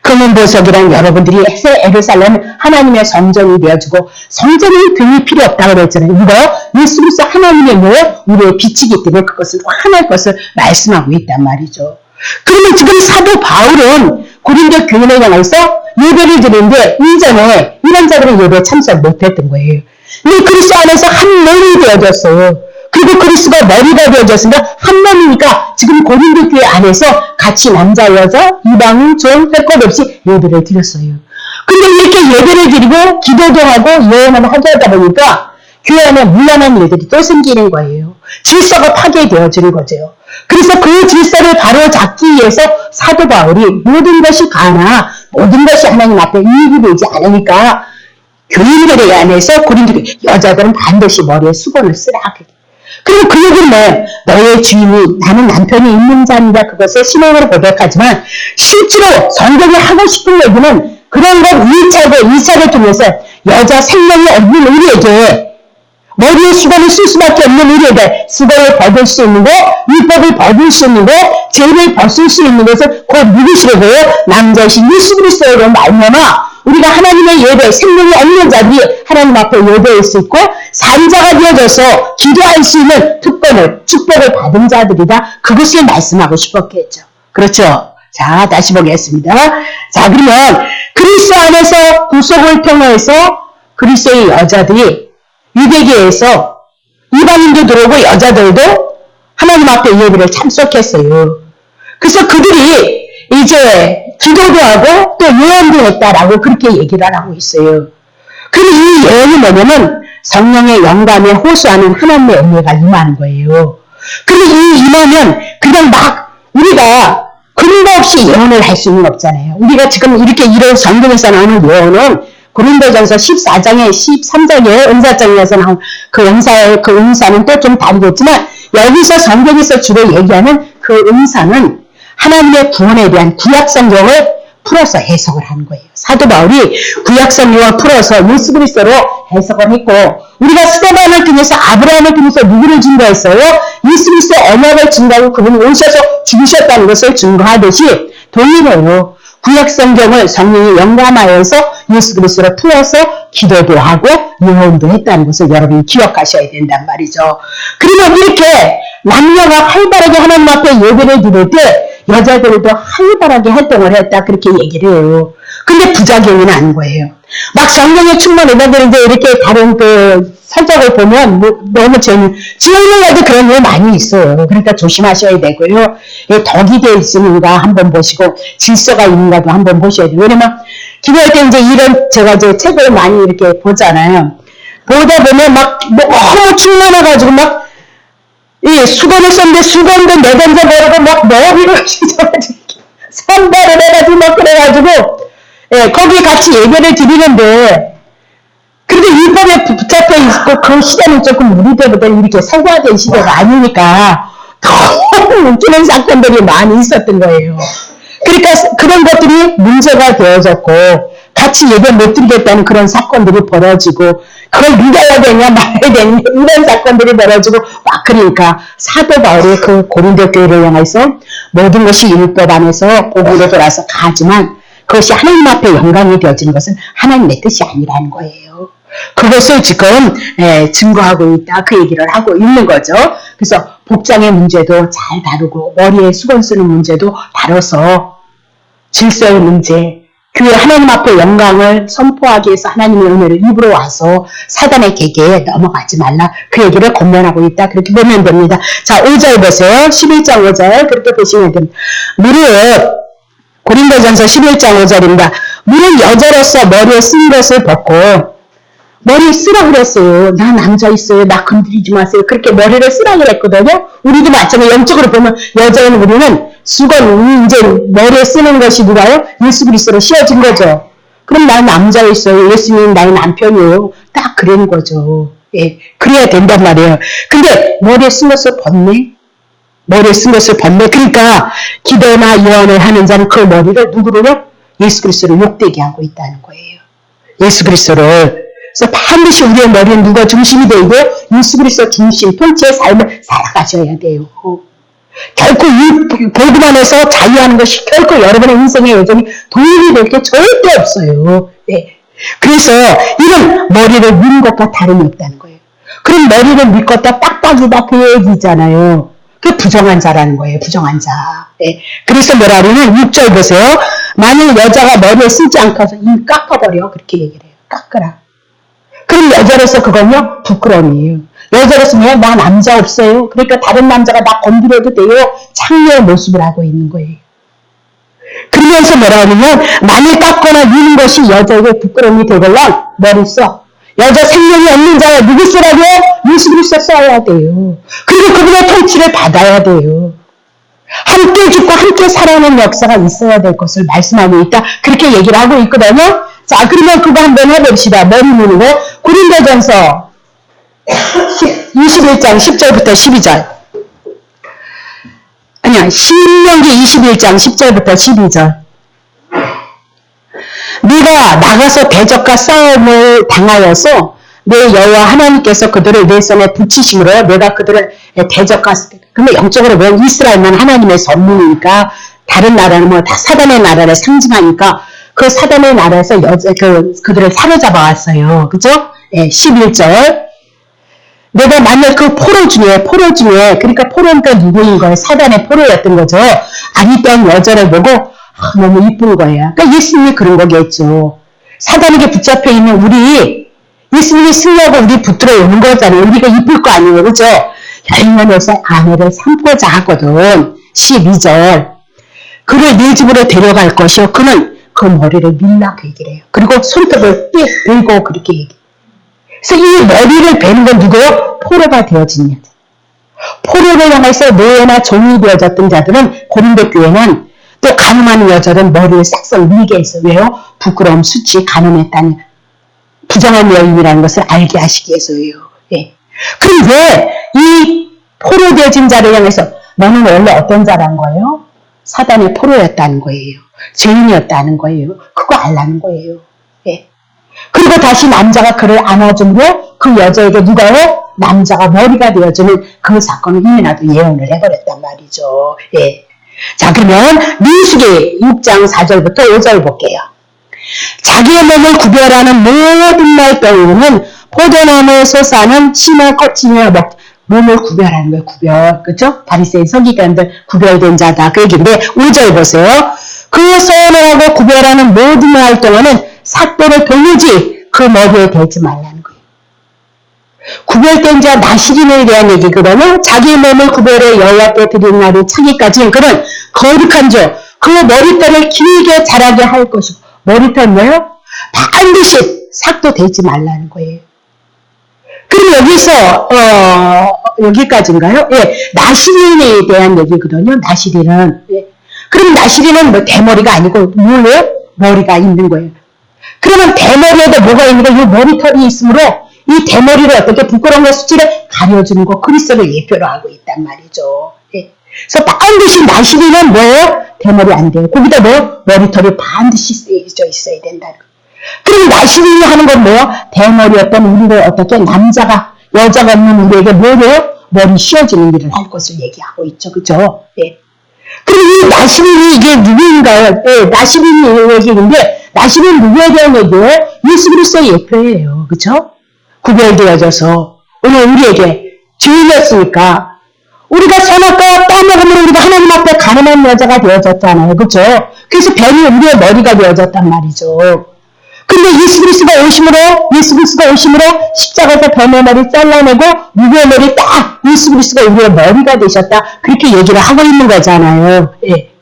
Speaker 1: 금은 보석이란 여러분들이 에르살렘은 하나님의 성전이 되어주고 성전이 등이 필요 없다고 그랬잖아요. 이거 예수 그리스도 하나님의 뭐예요? 우리의 빛이기 때문에 그것을 환할 것을 말씀하고 있단 말이죠. 그러면 지금 사도 바울은 고린도 교인을 향해서 예배를 드리는데 이전에 이런 자들은 예배에 참석 못했던 거예요. 근데 그리스도 안에서 한 몸이 되어졌어요. 그리고 그리스도가 머리가 되어졌으니까 한 몸이니까 지금 고린도 교회 안에서 같이 남자, 여자, 이방인, 종, 할 것 없이 예배를 드렸어요. 근데 이렇게 예배를 드리고 기도도 하고 예언을 하게 하다 보니까 교회 안에 문란한 일들이 또 생기는 거예요. 질서가 파괴되어지는 거죠. 그래서 그 질서를 바로잡기 위해서 사도 바울이 모든 것이 가나 모든 것이 하나님 앞에 이익이 되지 않으니까 교인들에 안에서 고린도 여자들은 반드시 머리에 수건을 쓰라. 그리고 그 얘기는 뭐예요? 너의 주인이 나는 남편이 있는 자입니다. 그것을 신앙으로 고백하지만 실제로 성경이 하고 싶은 얘기는 그런 것 2차를 통해서 여자 생명이 없는 우리에게 머리에 수건을 쓸 수밖에 없는 우리에게 수건을 벗을 수 있는 것, 율법을 벗을 수 있는 것, 죄를 벗을 수 있는 것은 곧 누구시라고요? 남자이신 예수 그리스도로 말미암아 우리가 하나님의 예배, 생명이 없는 자들이 하나님 앞에 예배할 수 있고 산자가 되어져서 기도할 수 있는 특권을, 축복을 받은 자들이다. 그것을 말씀하고 싶었겠죠. 그렇죠? 자, 다시 보겠습니다. 자, 그러면 그리스도 안에서 구속을 통해서 그리스도의 여자들이 유대교에서 이방인도 들어오고 여자들도 하나님 앞에 예배를 참석했어요. 그래서 그들이 이제 기도도 하고 또 예언도 했다라고 그렇게 얘기를 하고 있어요. 그럼 이 예언이 뭐냐면 성령의 영감에 호소하는 하나님의 은혜가 임하는 거예요. 그럼 이 임하면 그냥 막 우리가 근거 없이 예언을 할 수는 없잖아요. 우리가 지금 이렇게 이런 성경에서 나오는 예언은 고린도전서 14장에 13장에 은사장에서 나온 그 은사는 또 좀 다르겠지만 여기서 성경에서 주로 얘기하는 그 은사는 하나님의 구원에 대한 구약성경을 풀어서 해석을 하는 거예요. 사도 바울이 구약성경을 풀어서 예수 그리스도로 해석을 했고 우리가 스데반을 통해서 아브라함을 통해서 누구를 증거했어요? 예수 그리스도 언약을 증거하고 그분이 오셔서 죽으셨다는 것을 증거하듯이 동일해요. 구약성경을 성령이 영감하여서 예수 그리스도로 풀어서 기도도 하고 예언도 했다는 것을 여러분이 기억하셔야 된단 말이죠. 그러면 이렇게 남녀가 활발하게 하나님 앞에 예배를 드릴 때 여자들도 활발하게 활동을 했다 그렇게 얘기를 해요. 근데 부작용은 아닌 거예요. 막 성경에 충만하다 그런데 이렇게 다른 그 설적을 보면 너무 지옥에도 그런 게 많이 있어요. 그러니까 조심하셔야 되고요. 덕이 되어 있는가 한번 보시고 질서가 있는가도 한번 보셔야 돼요. 왜냐면 기도할 때 이제 이런 제가 이제 책을 많이 이렇게 보잖아요. 보다 보면 막 너무 충만해가지고 막 수건을 썼는데 수건도 내던져 버리고 막 머리를 찢어가지고 산발을 해가지고 막 그래가지고 거기 같이 예배를 드리는데 그래도 율법에 붙잡혀 있고 그 시대는 조금 우리 때보다 이렇게 성화된 시대가 아니니까 너무 웃기는 사건들이 많이 있었던 거예요. 그러니까 그런 것들이 문제가 되어졌고 같이 예배 못 드리겠다는 그런 사건들이 벌어지고 그걸 믿어야 되냐 말아야 되냐 이런 사건들이 벌어지고 막 그러니까 사도 바울이 그 고린도 교회를 향해서 모든 것이 율법 안에서 복으로 돌아서 가지만 그것이 하나님 앞에 영광이 되어지는 것은 하나님의 뜻이 아니라는 거예요. 그것을 지금 증거하고 있다 그 얘기를 하고 있는 거죠. 그래서 복장의 문제도 잘 다루고 머리에 수건 쓰는 문제도 다뤄서 질서의 문제 교회 하나님 앞에 영광을 선포하기 위해서 하나님의 은혜를 입으로 와서 사단의 계계에 넘어가지 말라 그 얘기를 권면하고 있다 그렇게 보면 됩니다. 자 5절 보세요. 11장 5절 그렇게 보시면 됩니다. 무릇 고린도전서 11장 5절입니다. 물은 여자로서 머리에 쓴 것을 벗고 머리에 쓰라고 그랬어요. 나 남자 있어요. 나 건드리지 마세요. 그렇게 머리를 쓰라고 그랬거든요. 우리도 마찬가지로 영적으로 보면 여자인 우리는 수건 이제 머리에 쓰는 것이 누가요? 예수 그리스도로 씌워진 거죠. 그럼 난 남자 있어요. 예수님 나의 남편이에요. 딱 그런 거죠. 예, 그래야 된단 말이에요. 근데 머리에 쓴 것을 벗네. 머리에 쓴 것을 벗네. 그러니까 기도나 예언을 하는 자는 그 머리를 누구로요? 예수 그리스도로 욕되게 하고 있다는 거예요. 예수 그리스도를. 그래서 반드시 우리의 머리는 누가 중심이 되고 예수 그리스도 중심, 통치의 삶을 살아가셔야 돼요. 결코 이 복음 안에서 자유하는 것이 결코 여러분의 인생의 여정이 도움이 될 게 절대 없어요. 네. 그래서 이런 머리를 미는 것과 다름이 없다는 거예요. 그럼 머리를 밀었다 빡빡이다 그 얘기잖아요. 그 부정한 자라는 거예요. 부정한 자. 네. 그래서 뭐라 그러면 6절 보세요. 만약 여자가 머리에 쓰지 않고서 이 깎아버려. 그렇게 얘기를 해요. 깎으라. 그럼 여자로서 그건요 부끄러움이에요. 여자로서 왜 나 남자 없어요. 그러니까 다른 남자가 나 건드려도 돼요. 창녀의 모습을 하고 있는 거예요. 그러면서 뭐라 그러면 만일 깎거나 미는 것이 여자에게 부끄러움이 되걸랑 머리 써. 여자 생명이 없는 자가 누구 쓰라고요? 예수 그리스도 써야 돼요. 그리고 그분의 통치를 받아야 돼요. 함께 죽고 함께 살아가는 역사가 있어야 될 것을 말씀하고 있다. 그렇게 얘기를 하고 있거든요. 자, 그러면 그거 한번 해봅시다. 머리 무는 거. 고린도전서 21장 10절부터 12절. 아니야, 신명기 21장 10절부터 12절. 네가 나가서 대적과 싸움을 당하여서 내 여호와 하나님께서 그들을 내 손에 붙이심으로 내가 그들을 대적과, 근데 영적으로 보면 이스라엘만 하나님의 선민이니까 다른 나라는 뭐 다 사단의 나라를 상징하니까 그 사단의 나라에서 그들을 사로잡아 왔어요. 그죠? 예, 11절. 내가 만약 그 포로 중에, 그러니까 포로니까 누구인 거예요? 사단의 포로였던 거죠. 아리따운 여자를 보고, 너무 이쁜 거예요. 그러니까 예수님이 그런 거겠죠. 사단에게 붙잡혀 있는 우리, 예수님이 쓰려고 우리 붙들어 오는 거잖아요. 우리가 이쁠 거 아니에요. 그죠? 여인원에서 아내를 삼고자 하거든. 12절. 그를 네 집으로 데려갈 것이요. 그는 그 머리를 밀라 그 얘기를 해요. 그리고 손톱을 삑 들고 그렇게 얘기해요. 그래서 이 머리를 베는 건 누구요? 포로가 되어진 여자. 포로를 향해서 노예나 종이 되어졌던 자들은 고린도 교회는 또 가늠하는 여자는 머리를 싹싹 밀게 해서 왜요? 부끄러움, 수치, 가늠했다는 부정한 여인이라는 것을 알게 하시기 위해서예요. 예. 그럼 왜 이 포로 되어진 자를 향해서 너는 원래 어떤 자란 거예요? 사단의 포로였다는 거예요. 죄인이었다는 거예요. 그거 알라는 거예요. 예. 그리고 다시 남자가 그를 안아주므로 그 여자에게 누가요? 남자가 머리가 되어주는 그 사건을 이미 나도 예언을 해버렸단 말이죠. 예. 자, 그러면 민수기 6장 4절부터 5절 볼게요. 자기의 몸을 구별하는 모든 날 동안은 포도나무에서 싸는 씨나 껍질이나 몸을 구별하는 거예요. 구별. 그죠? 바리새인 서기관들 구별된 자다. 그 얘기인데 5절 보세요. 그 선언하고 구별하는 모든 날 동안은 삿대를 도무지 그 머리에 대지 말라는 거예요. 구별된 자 나시린에 대한 얘기거든요. 자기 몸을 구별해 여호와께 드리는 날이 차기까지 그는 거룩한 자, 그 머리털을 길게 자라게 할 것이고 머리털 뭐예요? 반드시 삭도 되지 말라는 거예요. 그럼 여기서 여기까지인가요? 예, 나시린에 대한 얘기거든요. 나시린은 예. 그럼 나시린은 뭐 대머리가 아니고 뭐예요? 머리가 있는 거예요. 그러면 대머리에도 뭐가 있는 거예요? 이 머리털이 있으므로 이 대머리를 어떻게 부끄러운 것 수치를 가려주는 거 그리스도를 예표로 하고 있단 말이죠. 예. 그래서 반드시 나시린은 뭐예요? 대머리 안 돼요. 거기다 뭐 머리털이 반드시 쓰여져 있어야 된다는 거예요. 그럼 나시린이 하는 건 뭐예요? 대머리였던 우리를 어떻게 여자가 없는 우리에게 뭐예요? 머리 씌워지는 일을 할 것을 얘기하고 있죠. 그죠? 예. 그리고 이 나시린이 이게 누구인가요? 예, 나시린이 얘기인데 나시린 누구에 대한 얘기예요? 예수 그리스도의 예표예요. 그죠? 구별되어져서 오늘 우리에게 주인이었으니까 우리가 선악과 따먹으면 우리가 하나님 앞에 가늠한 여자가 되어졌잖아요. 그죠? 그래서 뱀이 우리의 머리가 되어졌단 말이죠. 근데 예수 그리스도가 오심으로 십자가에서 뱀의 머리 잘라내고 누구의 머리 딱 예수 그리스도가 우리의 머리가 되셨다. 그렇게 얘기를 하고 있는 거잖아요. 예.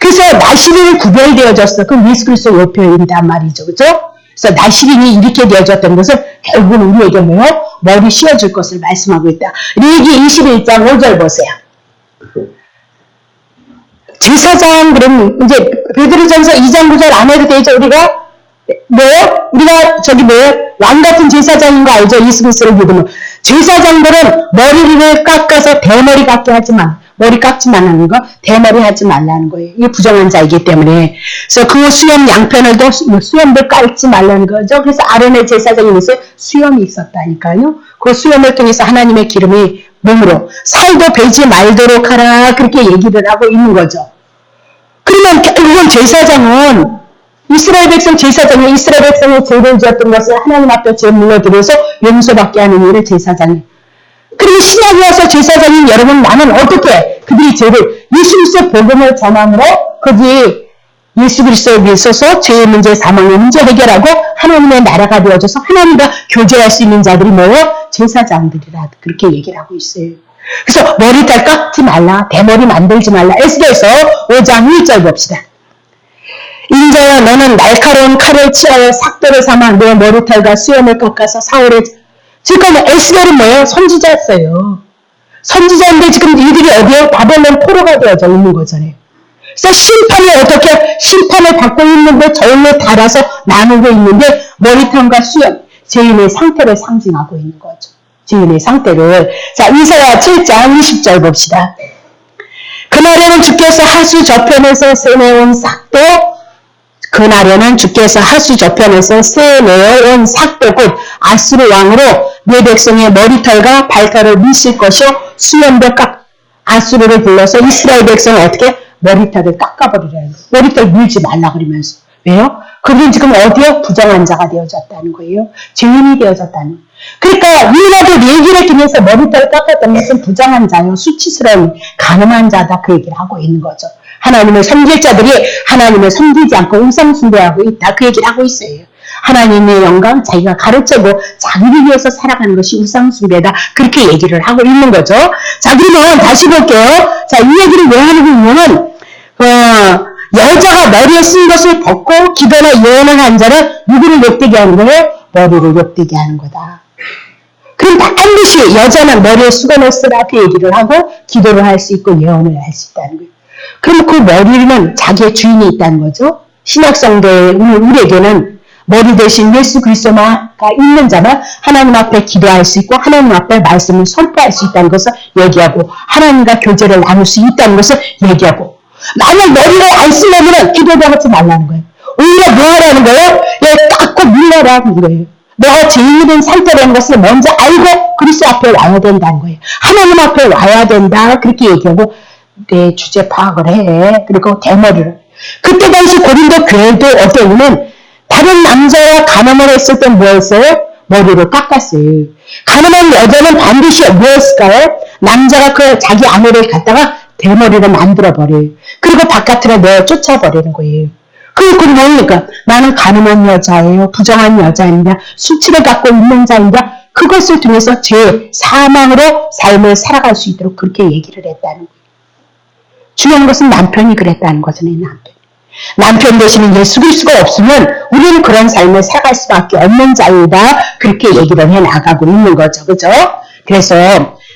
Speaker 1: 그래서 나시린은 구별되어졌어. 그럼 예수 그리스도 요표인단 말이죠. 그죠? 그래서 나시린이 이렇게 되어졌던 것은 결국은 우리에게 뭐요? 머리 씌워줄 것을 말씀하고 있다. 레위기 21장 5절 보세요. 제사장, 그럼 이제 베드로전서 2장 9절 안 해도 되죠? 우리가 뭐요? 우리가 저기 뭐요? 왕 같은 제사장인 거 알죠? 예수 그리스도를 믿으면. 제사장들은 머리를 깎아서 대머리 깎게 하지만 머리 깎지 말라는 거, 대머리 하지 말라는 거예요. 이게 부정한 자이기 때문에. 그래서 그 수염 양편을도 수염도 깔지 말라는 거죠. 그래서 아론의 제사장에서 수염이 있었다니까요. 그 수염을 통해서 하나님의 기름이 몸으로 살도 베지 말도록 하라 그렇게 얘기를 하고 있는 거죠. 그러면 결국은 제사장은 이스라엘 백성 제사장이 이스라엘 백성의 죄를 지었던 것을 하나님 앞에 죄 물러들여서 용서받게 하는 일을 제사장이. 그리고 신약에 와서 제사장인 여러분, 나는 어떻게 그들이 죄를 예수 그리스도의 복음을 전함으로 거기 예수 그리스도에 있어서 죄의 문제, 사망의 문제 해결하고 하나님의 나라가 되어져서 하나님과 교제할 수 있는 자들이 뭐예요? 제사장들이라 그렇게 얘기를 하고 있어요. 그래서 머리털 깎지 말라, 대머리 만들지 말라. 에스겔서 5장 1절 봅시다. 인자야, 너는 날카로운 칼을 취하여 삭도를 삼아 내 머리털과 수염을 깎아서 사울의. 지금 에스겔은 뭐예요? 선지자였어요. 선지자인데 지금 이들이 어디에? 바벨론 포로가 되어져 있는 거잖아요. 그래서 심판이 어떻게 심판을 받고 있는데 저울로 달아서 나누고 있는데 머리털과 수염, 죄인의 상태를 상징하고 있는 거죠. 죄인의 상태를. 자, 이사야 7장 20절 봅시다. 그날에는 주께서 하수 저편에서 세내온 삭도, 그날에는 주께서 하수 저편에서 세내온 삭도 곧 아수르 왕으로 내 백성의 머리털과 발털을 미실 것이요 수염도 아수르를 불러서 이스라엘 백성을 어떻게 머리털을 깎아버리라는 거예요. 머리털 밀지 말라 그러면서. 왜요? 그들은 지금 어디에? 부정한 자가 되어졌다는 거예요. 죄인이 되어졌다는 거예요. 그러니까 유다도 얘기를 통해서 머리털을 깎았던 것은 부정한 자요, 수치스러운 가늠한 자다 그 얘기를 하고 있는 거죠. 하나님을 섬길 자들이 하나님을 섬기지 않고 우상 숭배하고 있다 그 얘기를 하고 있어요. 하나님의 영광, 자기가 가르치고 자기를 위해서 살아가는 것이 우상 숭배다 그렇게 얘기를 하고 있는 거죠. 자, 그러면 다시 볼게요. 자, 이 얘기를 왜 하는 거냐면 여자가 머리에 쓴 것을 벗고 기도나 예언을 한 자는 누구를 욕되게 하는 거예요? 머리를 욕되게 하는 거다. 그럼 반드시 여자는 머리에 수건을 쓰라 그 얘기를 하고 기도를 할 수 있고 예언을 할 수 있다는 거예요. 그럼 그 머리는 자기의 주인이 있다는 거죠. 신약성도의 우리에게는 머리 대신 예수 그리스도가 있는 자는 하나님 앞에 기도할 수 있고 하나님 앞에 말씀을 선포할 수 있다는 것을 얘기하고 하나님과 교제를 나눌 수 있다는 것을 얘기하고 만약 머리를 안 쓰려면 기도도 하지 말라는 거예요. 오히려 뭐 하라는 거예요? 깎고 밀라라는 거예요. 너가 죄인이 된 상태라는 것을 먼저 알고 그리스도 앞에 와야 된다는 거예요. 하나님 앞에 와야 된다 그렇게 얘기하고 내 주제 파악을 해. 그리고 대머리를. 그때 당시 고린도 교회도 어때보면 다른 남자와 간음을 했을 때 뭐 했어요? 머리를 깎았어요. 간음한 여자는 반드시 뭐 했을까요? 남자가 그 자기 아내를 갖다가 대머리를 만들어버려요. 그리고 바깥으로 내어 쫓아버리는 거예요. 그건 뭡니까? 나는 간음한 여자예요. 부정한 여자입니다. 수치를 갖고 있는 자입니다. 그것을 통해서 죄, 사망으로 삶을 살아갈 수 있도록 그렇게 얘기를 했다는 거예요. 중요한 것은 남편이 그랬다는 거잖아요. 남편 대신에 예수 그리스도가 없으면 우리는 그런 삶을 살아갈 수밖에 없는 자이다. 그렇게 얘기를 해나가고 있는 거죠. 그죠? 그래서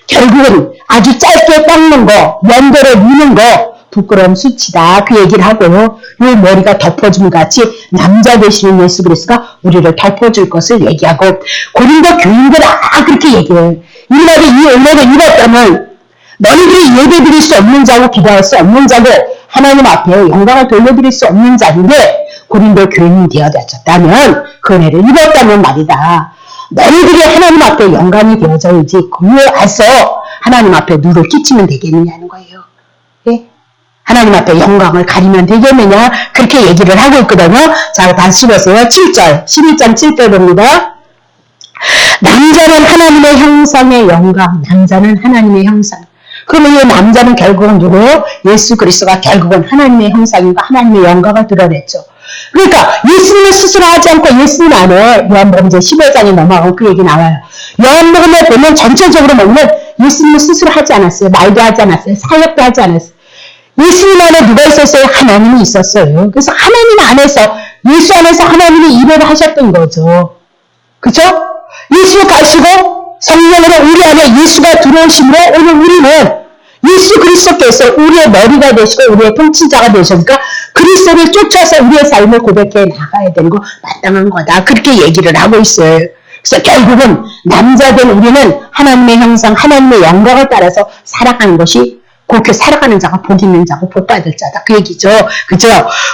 Speaker 1: 결국은 아주 짧게 깎는 거, 연도를 미는 거 부끄러움 수치다. 그 얘기를 하고요. 이 머리가 덮어줌 같이 남자 되시는 예수 그리스도가 우리를 덮어줄 것을 얘기하고 고린도 교인들 그렇게 얘기해요. 이 말이 이 은혜를 입었다면 너희들이 예배드릴 수 없는 자고 기도할 수 없는 자고 하나님 앞에 영광을 돌려드릴 수 없는 자인데 고린도 교인이 되어졌다면 그 은혜를 입었다면 말이다. 너희들이 하나님 앞에 영광이 되어져야지 그에 와서 하나님 앞에 누를 끼치면 되겠느냐는 거예요. 예? 하나님 앞에 영광을 가리면 되겠느냐 그렇게 얘기를 하고 있거든요. 자, 다시 보세요. 7절 12장 7절 봅니다. 남자는 하나님의 형상의 영광, 남자는 하나님의 형상. 그러면 이 남자는 결국은 누구예요? 예수 그리스도가 결국은 하나님의 형상인가 하나님의 영광을 드러냈죠. 그러니까 예수님을 스스로 하지 않고 예수님 안에 요한복음 이제 15장에 넘어가고 그 얘기 나와요. 요한복음에 보면 전체적으로 보면 예수님을 스스로 하지 않았어요. 말도 하지 않았어요. 사역도 하지 않았어요. 예수님 안에 누가 있었어요? 하나님이 있었어요. 그래서 하나님 안에서, 예수 안에서 하나님이 일을 하셨던 거죠. 그죠? 예수 가시고 성령으로 우리 안에 예수가 들어오심으로 오늘 우리는 예수 그리스도께서 우리의 머리가 되시고 우리의 통치자가 되셨으니까 그리스도를 쫓아서 우리의 삶을 고백해 나가야 되는 거 마땅한 거다. 그렇게 얘기를 하고 있어요. 그래서 결국은 남자된 우리는 하나님의 형상, 하나님의 영광을 따라서 살아가는 것이 그렇게 살아가는 자가 복 있는 자고 복 받을 자다. 그 얘기죠. 그죠?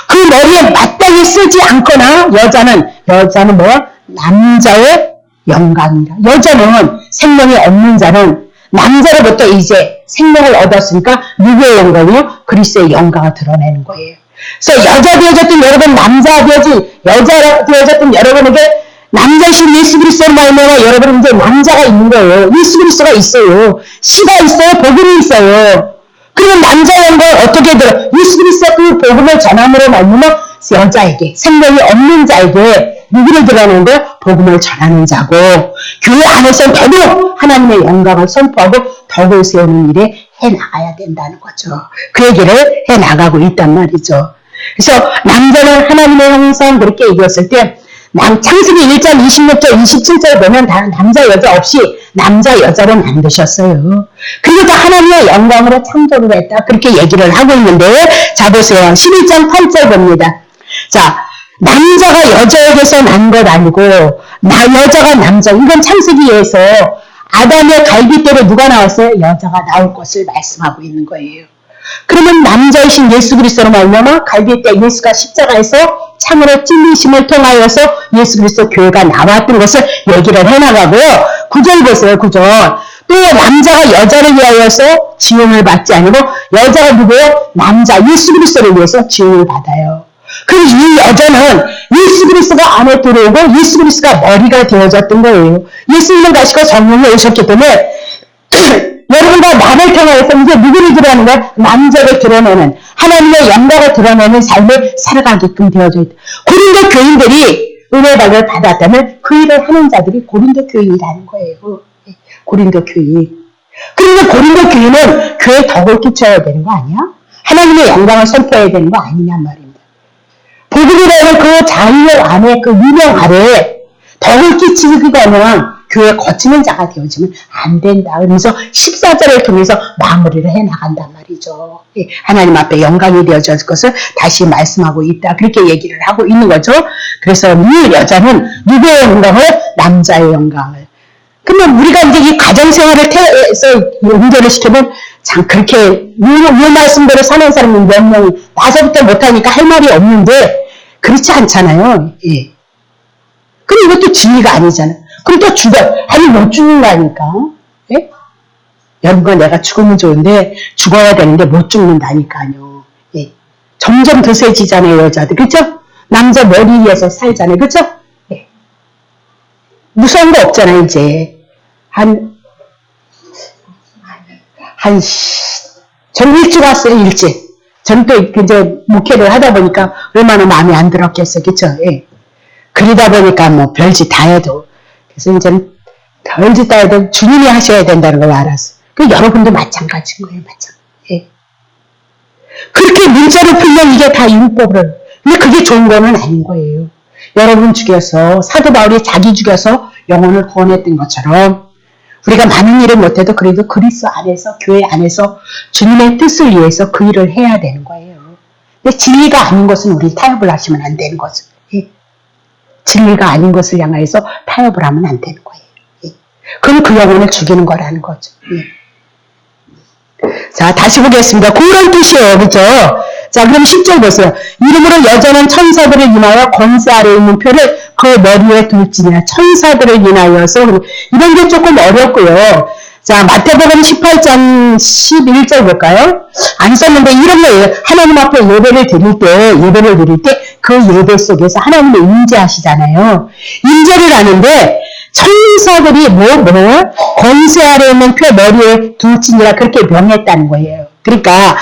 Speaker 1: 그 머리에 마땅히 쓰지 않거나 여자는 뭐? 남자의 영광이라. 여자는 생명이 없는 자는 남자로부터 이제 생명을 얻었으니까 누구의 영광이요? 그리스도의 영광을 드러내는 거예요. 그래서 여자 되어졌던 여러분, 남자 여자 되어졌던 여러분에게 남자이신 예수 그리스도로 말미암아 여러분은 이제 남자가 있는 거예요. 예수 그리스도가 있어요. 씨가 있어요. 복음이 있어요. 그러면 남자의 영광을 어떻게 들어? 예수 그리스도 그 복음을 전함으로 말미암아 여자에게, 생명이 없는 자에게 누구를 드러내는 거예요? 복음을 전하는 자고, 교회 안에서는 더더욱 하나님의 영광을 선포하고 덕을 세우는 일에 해나가야 된다는 거죠. 그 얘기를 해나가고 있단 말이죠. 그래서 남자는 하나님의 형상 그렇게 얘기했을 때 창세기 1장 26절 27절 보면 다 남자 여자 없이 남자 여자로 만드셨어요. 그리고 다 하나님의 영광으로 창조를 했다. 그렇게 얘기를 하고 있는데, 자 보세요. 11장 8절 봅니다. 자, 남자가 여자에게서 난 것 아니고 여자가 남자. 이건 창세기에서 아담의 갈빗대로 누가 나왔어요? 여자가 나올 것을 말씀하고 있는 거예요. 그러면 남자이신 예수 그리스도로 말미암아 갈빗대 예수가 십자가에서 창으로 찔리심을 통하여서 예수 그리스도 교회가 나왔던 것을 얘기를 해나가고요. 9절 보세요. 9절. 또 남자가 여자를 위하여서 지음을 받지 아니고 여자가 누구예요? 남자 예수 그리스도를 위해서 지음을 받아요. 그리고 이 여자는 예수 그리스도가 안에 들어오고 예수 그리스도가 머리가 되어졌던 거예요. 예수님은 가시고 성령이 오셨기 때문에 여러분과 나를 통하여서 이제 누구를 드러내는 거야? 남자를 드러내는, 하나님의 영광을 드러내는 삶을 살아가게끔 되어져 있다. 고린도 교인들이 은혜를 받았다면 그 일을 하는 자들이 고린도 교인이라는 거예요. 고린도 교인. 그러면 고린도 교인은 교회에 덕을 끼쳐야 되는 거 아니야? 하나님의 영광을 선포해야 되는 거 아니냔 말입니다. 복음이라는 그 자유 안에 그 유명 아래에 덕을 끼치기가 교회 거치는 자가 되어지면 안 된다. 그러면서 14절을 통해서 마무리를 해나간단 말이죠. 하나님 앞에 영광이 되어질 것을 다시 말씀하고 있다. 그렇게 얘기를 하고 있는 거죠. 그래서 이 여자는 누구의 영광을? 남자의 영광을. 그러면 우리가 이제 이 가정생활을 해서 연결을 시키면 참 그렇게 이 말씀대로 사는 사람은 몇 명이 나서부터 못하니까 할 말이 없는데 그렇지 않잖아요. 예. 그럼 이것도 진리가 아니잖아. 그럼 또 죽어. 아니, 못 죽는다니까. 예? 여러분과 내가 죽으면 좋은데, 죽어야 되는데 못 죽는다니까요. 예. 점점 더 세지잖아요, 여자들. 그쵸? 남자 머리 위에서 살잖아요. 그쵸? 예. 무서운 거 없잖아요, 이제. 전 일찍 왔어요, 일찍. 전 또 이제 목회를 하다 보니까 얼마나 마음에 안 들었겠어요. 그쵸? 예. 그러다 보니까 뭐 별짓 다 해도. 그래서 이제는 별짓 다 해도 주님이 하셔야 된다는 걸 알았어. 그 여러분도 마찬가지인 거예요, 예. 그렇게 문자로 풀면 이게 다 율법을. 근데 그게 좋은 거는 아닌 거예요. 여러분 죽여서, 사도 바울이 자기 죽여서 영혼을 구원했던 것처럼 우리가 많은 일을 못해도 그래도 그리스도 안에서, 교회 안에서 주님의 뜻을 위해서 그 일을 해야 되는 거예요. 근데 진리가 아닌 것은 우리 타협을 하시면 안 되는 거죠. 예. 진리가 아닌 것을 향해서 타협을 하면 안 되는 거예요. 예. 그럼 그 영혼을 죽이는 거라는 거죠. 예. 자, 다시 보겠습니다. 그런 뜻이에요. 그죠? 자, 그럼 10절 보세요. 이름으로 여자는 천사들을 인하여 권세 아래에 있는 표를 그 머리에 둘지니라. 천사들을 인하여서. 이런 게 조금 어렵고요. 자, 마태복음 18장 11절 볼까요? 안 썼는데 이런 거예요. 하나님 앞에 예배를 드릴 때 그 예배 속에서 하나님이 임재하시잖아요. 임재를 하는데 천사들이 권세 아래에 있는 표 머리에 둘지니라 그렇게 명했다는 거예요. 그러니까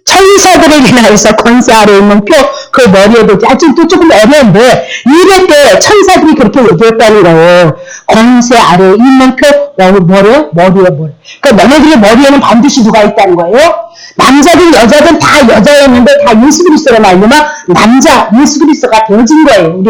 Speaker 1: 천사들을 인하여서 권세 아래에 있는 표 그 머리에도 아직 또 조금 어려운데 이럴 때 천사들이 그렇게 얘기했다는 거예요. 권세 아래에 있는 그 머리에 그 너네들의 머리에는 반드시 누가 있다는 거예요? 남자든 여자든 다 여자였는데 다 예수 그리스도로 말미암아 남자 예수 그리스도가 되어진 거예요.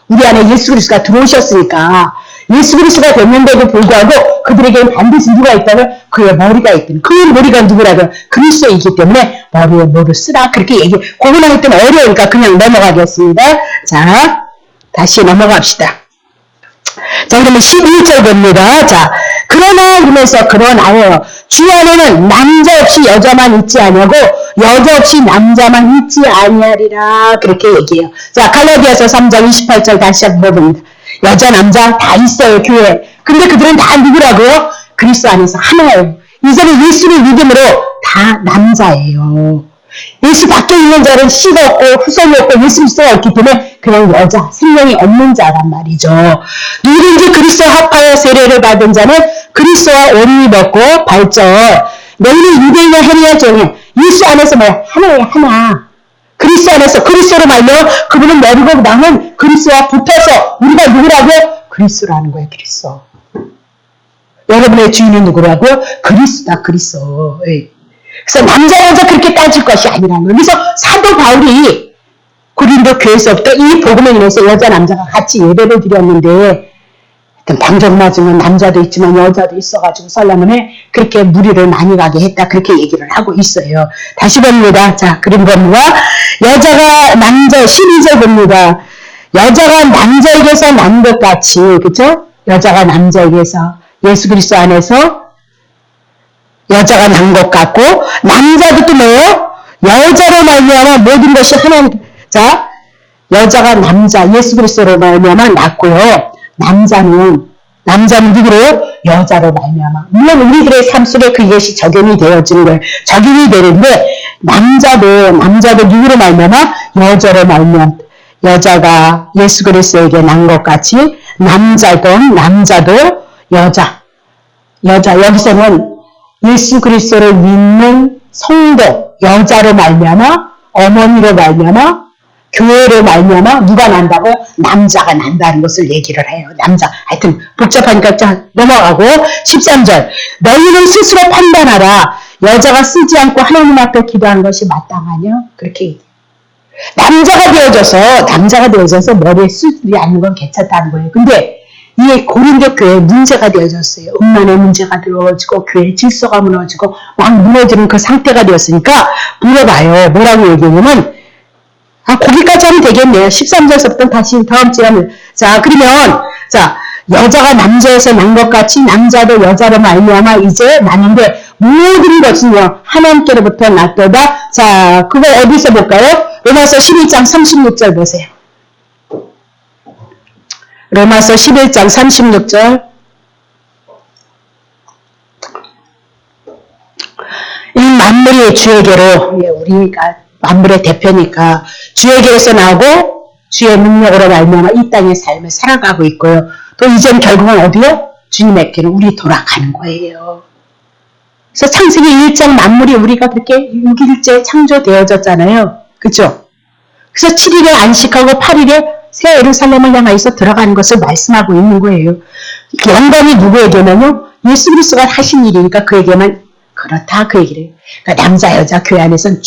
Speaker 1: 우리 안에 예수 그리스도가 들어오셨으니까 예수 그리스도가 됐는데도 불구하고 그들에게는 반드시 누가 있다면 그의 머리가 있다는 그 머리가 누구라고요? 그리스도이기 때문에 머리에 뭐를 쓰라 그렇게 고민하기 때문에 어려우니까 그냥 넘어가겠습니다. 자 다시 넘어갑시다. 자 그러면 11절 봅니다. 자 그러나 이러면서 그러나요. 주 안에는 남자 없이 여자만 있지 아니하고 여자 없이 남자만 있지 아니하리라 그렇게 얘기해요. 자 갈라디아서 3장 28절 다시 한번 봅니다. 여자 남자 다 있어요 교회. 근데 그들은 다 누구라고요? 그리스도 안에서 하나예요. 이제는 예수를 믿음으로 다 남자예요. 예수 밖에 있는 자는 씨가 없고 후손이 없고 예수 그리스도가 없기 때문에 그냥 여자, 생명이 없는 자란 말이죠. 누구든지 그리스도 합하여 세례를 받은 자는 그리스도와 옷을 입었고 발절. 너희는 유대인의 해리와 정해 예수 안에서 뭐야? 하나예요 하나. 그리스도 안에서 그리스도로 말며 그분은 머리고 나는 그리스도와 붙어서 우리가 누구라고요? 그리스도라는 거예요. 그리스도. 여러분의 주인은 누구라고요? 그리스도다. 그리스도. 예. 그래서 남자 여자 그렇게 따질 것이 아니라는 거예요. 그래서 사도 바울이 고린도 교회에서부터 이 복음에 인해서 여자 남자가 같이 예배를 드렸는데 방정 맞으면 남자도 있지만 여자도 있어가지고 설라문에 그렇게 무리를 많이 가게 했다 그렇게 얘기를 하고 있어요. 다시 봅니다. 자 그림 봅니다. 여자가 남자 12절 봅니다. 여자가 남자에게서 난 것 같이 그렇죠? 여자가 남자에게서 예수 그리스도 안에서 여자가 난 것 같고 남자도 또 뭐예요? 여자로 말미암아 모든 것이 하나님. 자 여자가 남자 예수 그리스도로 말미암아 낳고요. 남자는 누구로? 여자로 말미암아. 물론 우리들의 삶 속에 그것이 적용이 되어지는 거예요. 적용이 되는데 남자도 누구로 말미암아? 여자로 말미암아. 여자가 예수 그리스도에게 난 것 같이 남자도 여자 여기서는 예수 그리스도를 믿는 성도 여자로 말미암아 어머니로 말미암아 교회로 말미암아 누가 난다고요? 남자가 난다는 것을 얘기를 해요. 남자. 하여튼 복잡하니까 자 넘어가고 13절 너희는 스스로 판단하라. 여자가 쓰지 않고 하나님 앞에 기도하는 것이 마땅하냐? 그렇게 얘기해요. 남자가 되어져서 머리에 쓰지 않는 건 괜찮다는 거예요. 근데 이 고린도 교회에 문제가 되어졌어요. 음란의 문제가 들어지고 교회 질서가 무너지고 막 무너지는 그 상태가 되었으니까 물어봐요. 뭐라고 얘기하냐면 거기까지 하면 되겠네요. 13절서부터 다시 다음 주에 하면. 자, 그러면, 여자가 남자에서 난 것 같이 남자도 여자로 말미암아 이제 나는데 모든 것은요, 하나님께로부터 났도다. 자, 그걸 어디서 볼까요? 로마서 11장 36절 보세요. 로마서 11장 36절. 이 만물이 주에게로, 우리가 만물의 대표니까 주에게서 나오고 주의 능력으로 말미암아 이 땅의 삶을 살아가고 있고요. 또 이젠 결국은 어디요? 주님에게로 우리 돌아가는 거예요. 그래서 창세기 1장 만물이 우리가 그렇게 6일째 창조되어졌잖아요. 그렇죠? 그래서 7일에 안식하고 8일에 새 예루살렘을 향해서 들어가는 것을 말씀하고 있는 거예요. 영광이 누구에게면요? 예수 그리스도가 하신 일이니까 그에게만 그렇다 그 얘기를 해요. 그러니까 남자 여자 교회 안에서는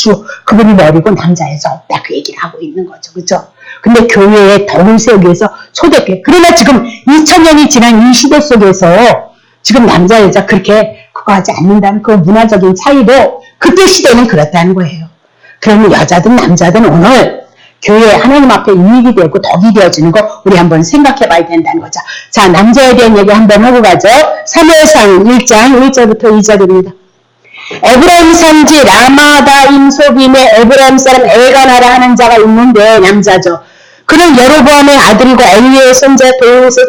Speaker 1: 그분이 머리고 남자 여자 없다 그 얘기를 하고 있는 거죠. 그렇죠? 근데 교회의 덕을 세우기 위해서 초대교회. 그러나 지금 2000년이 지난 이 시대 속에서 지금 남자 여자 그렇게 그거 하지 않는다는 그 문화적인 차이도 그때 시대는 그렇다는 거예요. 그러면 여자든 남자든 오늘 교회 하나님 앞에 이익이 되고 덕이 되어지는 거 우리 한번 생각해 봐야 된다는 거죠. 자, 남자에 대한 얘기 한번 하고 가죠. 사무엘상 1장 1절부터 2절입니다. 에브라임 산지 라마다임 소빔에 에브라임 사람 엘가나라 하는 자가 있는데 남자죠. 그는 여로보암의 아들이고 엘리의 손자 도에서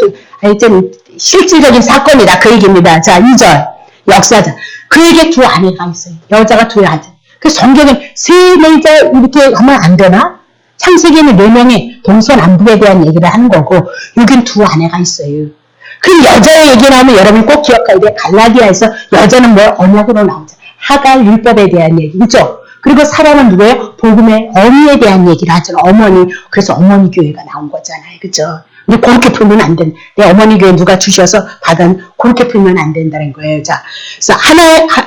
Speaker 1: 하여튼 실질적인 사건이다 그 얘기입니다. 자 2절 역사자 그에게 두 아내가 있어요. 여자가 두 아들. 그 성경은 세 여자 이렇게 하면 안 되나? 창세기에는 4명의 동서남북에 대한 얘기를 하는 거고 여긴 두 아내가 있어요. 그 여자의 얘기 나오면 여러분 꼭 기억해야 돼. 갈라디아에서 여자는 뭐 언약으로 나오죠. 하갈 율법에 대한 얘기, 그죠? 그리고 사랑은 누구예요? 복음의 어미에 대한 얘기를 하잖아. 어머니. 그래서 어머니 교회가 나온 거잖아요. 그죠? 근데 그렇게 풀면 안 된다. 내 어머니 교회 누가 주셔서 받은 그렇게 풀면 안 된다는 거예요. 자, 그래서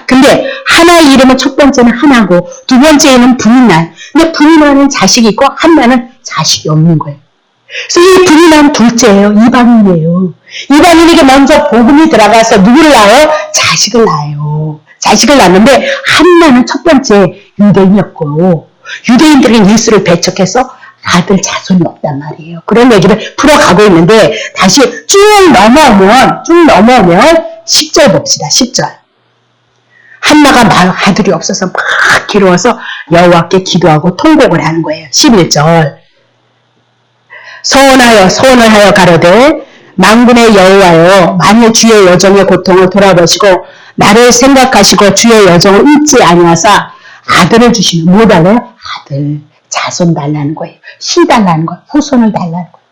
Speaker 1: 근데 하나의 이름은 첫 번째는 하나고 두 번째는 분이난. 근데 분이난은 자식이 있고 하나는 자식이 없는 거예요. 그래서 이 분이난 둘째예요. 이방인이에요. 이방인에게 먼저 복음이 들어가서 누구를 낳아요? 자식을 낳아요. 자식을 낳는데 한나는 첫 번째 유대인이었고 유대인들은 예수를 배척해서 아들 자손이 없단 말이에요. 그런 얘기를 풀어가고 있는데 다시 쭉 넘어오면 10절 봅시다. 10절. 한나가 아들이 없어서 막 기로워서 여호와께 기도하고 통곡을 하는 거예요. 11절. 소원을 하여 가로되 만군의 여호와여 만일 주의 여정의 고통을 돌아보시고 나를 생각하시고 주의 여정을 잊지 아니하사 아들을 주시면 뭐 달라요? 아들, 자손 달라는 거예요. 씨 달라는 거예요. 후손을 달라는 거예요.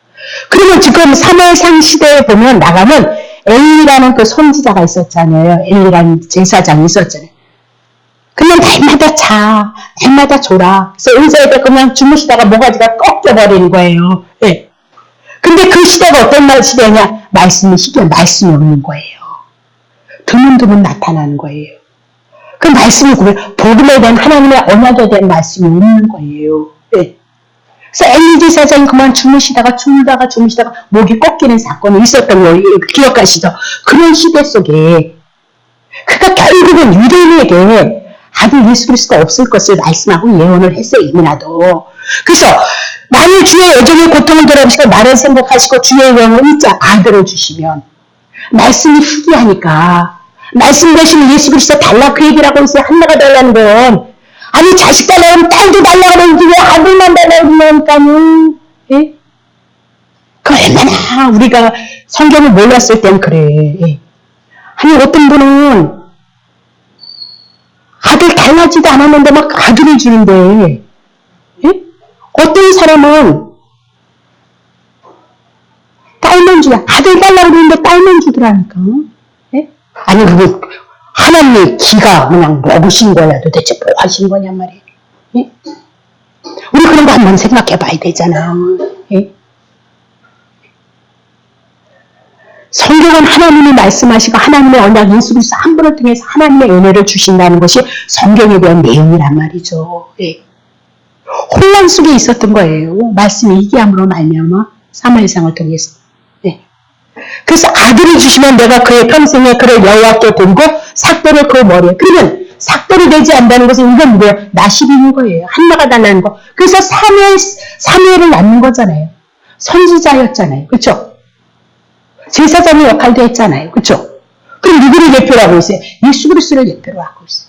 Speaker 1: 그러면 지금 사무엘상 시대에 보면 나가면 엘리라는 그 선지자가 있었잖아요. 엘리라는 제사장이 있었잖아요. 그냥 날마다 줘라. 그래서 의자에다 그냥 주무시다가 모가지가 꺾여버리는 거예요. 예. 근데 그 시대가 어떤 시대냐? 말씀이 없는 거예요. 드문드문 나타나는 거예요. 그 말씀이 복음에 대한 하나님의 언약에 대한 말씀이 없는 거예요. 예. 그래서 엘리 제사장이 그만 주무시다가 목이 꺾이는 사건이 있었던 거 기억하시죠? 그런 시대 속에 그가 결국은 유대인에게 아들 예수 그리스도가 없을 것을 말씀하고 예언을 했어요. 이미나도. 그래서 만일 주의 여정의 고통을 돌아보시고 나를 생각하시고 주의 영을 잊자 아들을 주시면 말씀이 희귀하니까 말씀 대신 예수 그리스도 달라 그 얘기를 하고 있어요. 한나가 달라는 건 아니 자식 달라면 딸도 달라고 그러는데 왜 아들만 달라고 그러니까요. 예? 그 얼마나 우리가 성경을 몰랐을 땐 그래. 예. 아니 어떤 분은 아들 달라지도 않았는데 막 아들을 주는데 예? 어떤 사람은 딸만 주라. 아들 달라고 그러는데 딸만 주더라니까. 예? 아니 그게 하나님의 기가 그냥 먹으신 거야. 도대체 뭐 하신 거냐 말이에요. 예? 우리 그런 거 한번 생각해 봐야 되잖아. 예? 성경은 하나님이 말씀하시고 하나님의 언약 예수 그리스도 한 분을 통해서 하나님의 은혜를 주신다는 것이 성경에 대한 내용이란 말이죠. 예. 혼란 속에 있었던 거예요. 말씀이 희귀함으로 말미암아 사무엘상을 통해서. 예. 그래서 아들을 주시면 내가 그의 평생에 그를 여호와께 드리고 삭도를 그 머리에. 그러면 삭도를 되지 않는다는 것은 이건 뭐예요? 나실인 거예요. 한나가 달라는 거. 그래서 사무엘을 낳는 거잖아요. 선지자였잖아요. 그렇죠? 제사장의 역할도 했잖아요. 그렇죠? 그럼 누구를 예표로 하고 있어요? 예수 그리스도를 예표로 하고 있어요.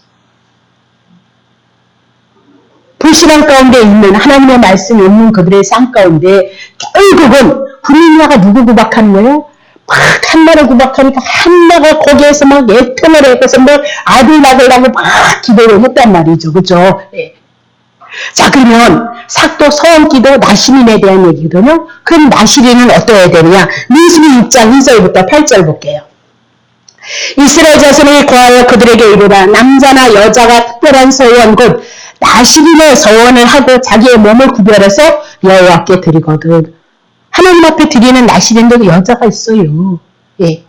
Speaker 1: 불신앙 가운데 있는 하나님의 말씀이 없는 그들의 삶 가운데 결국은 분리녀가 누구 구박하는 거예요? 막 한나를 구박하니까 한나가 거기에서 막 예편을 해서 뭐 아들 낳으려고 막 기도를 했단 말이죠. 그렇죠? 네. 자 그러면 삭도 서원기도 나시린에 대한 얘기거든요. 그럼 나시린은 어떠해야 되느냐? 민수기 6장 2절부터 8절 볼게요. 이스라엘 자손이 거하여 그들에게 이르라 남자나 여자가 특별한 서원 곧 나시린의 서원을 하고 자기의 몸을 구별해서 여호와께 드리거든. 하나님 앞에 드리는 나시린도 여자가 있어요. 예.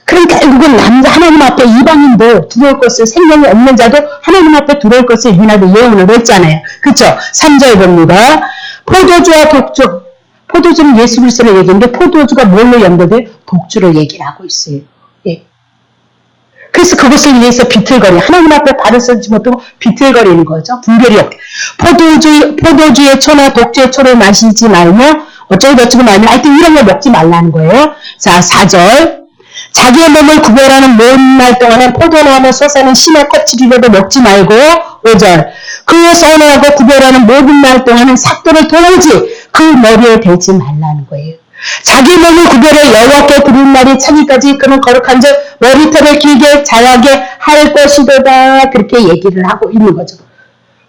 Speaker 1: 그럼 결국은 하나님 앞에 이방인도 들어올 것을 생명이 없는 자도 하나님 앞에 들어올 것을 유나도 예언을 했잖아요. 그렇죠? 3절 봅니다. 포도주와 독주. 포도주는 예수 그리스도를 얘기했는데 포도주가 뭘로 연결돼? 독주를 얘기를 하고 있어요. 예. 그래서 그것을 위해서 비틀거리. 하나님 앞에 발을 쓰지 못하고 비틀거리는 거죠. 분별이 없게. 포도주의 초나 독주의 초를 마시지 말며 어쩌고 말며 하여튼 이런 거 먹지 말라는 거예요. 자 4절. 자기의 몸을 구별하는 모든 날 동안은 포도나무 솟아는 심의 껍질이라도 먹지 말고 5절 그 선호하고 구별하는 모든 날 동안은 삭도를 도무지 그 머리에 대지 말라는 거예요. 자기 몸을 구별해 여호와께 드린 날이 차기까지 그는 거룩한 즉 머리털을 길게 자라게 할 것이도다 그렇게 얘기를 하고 있는 거죠.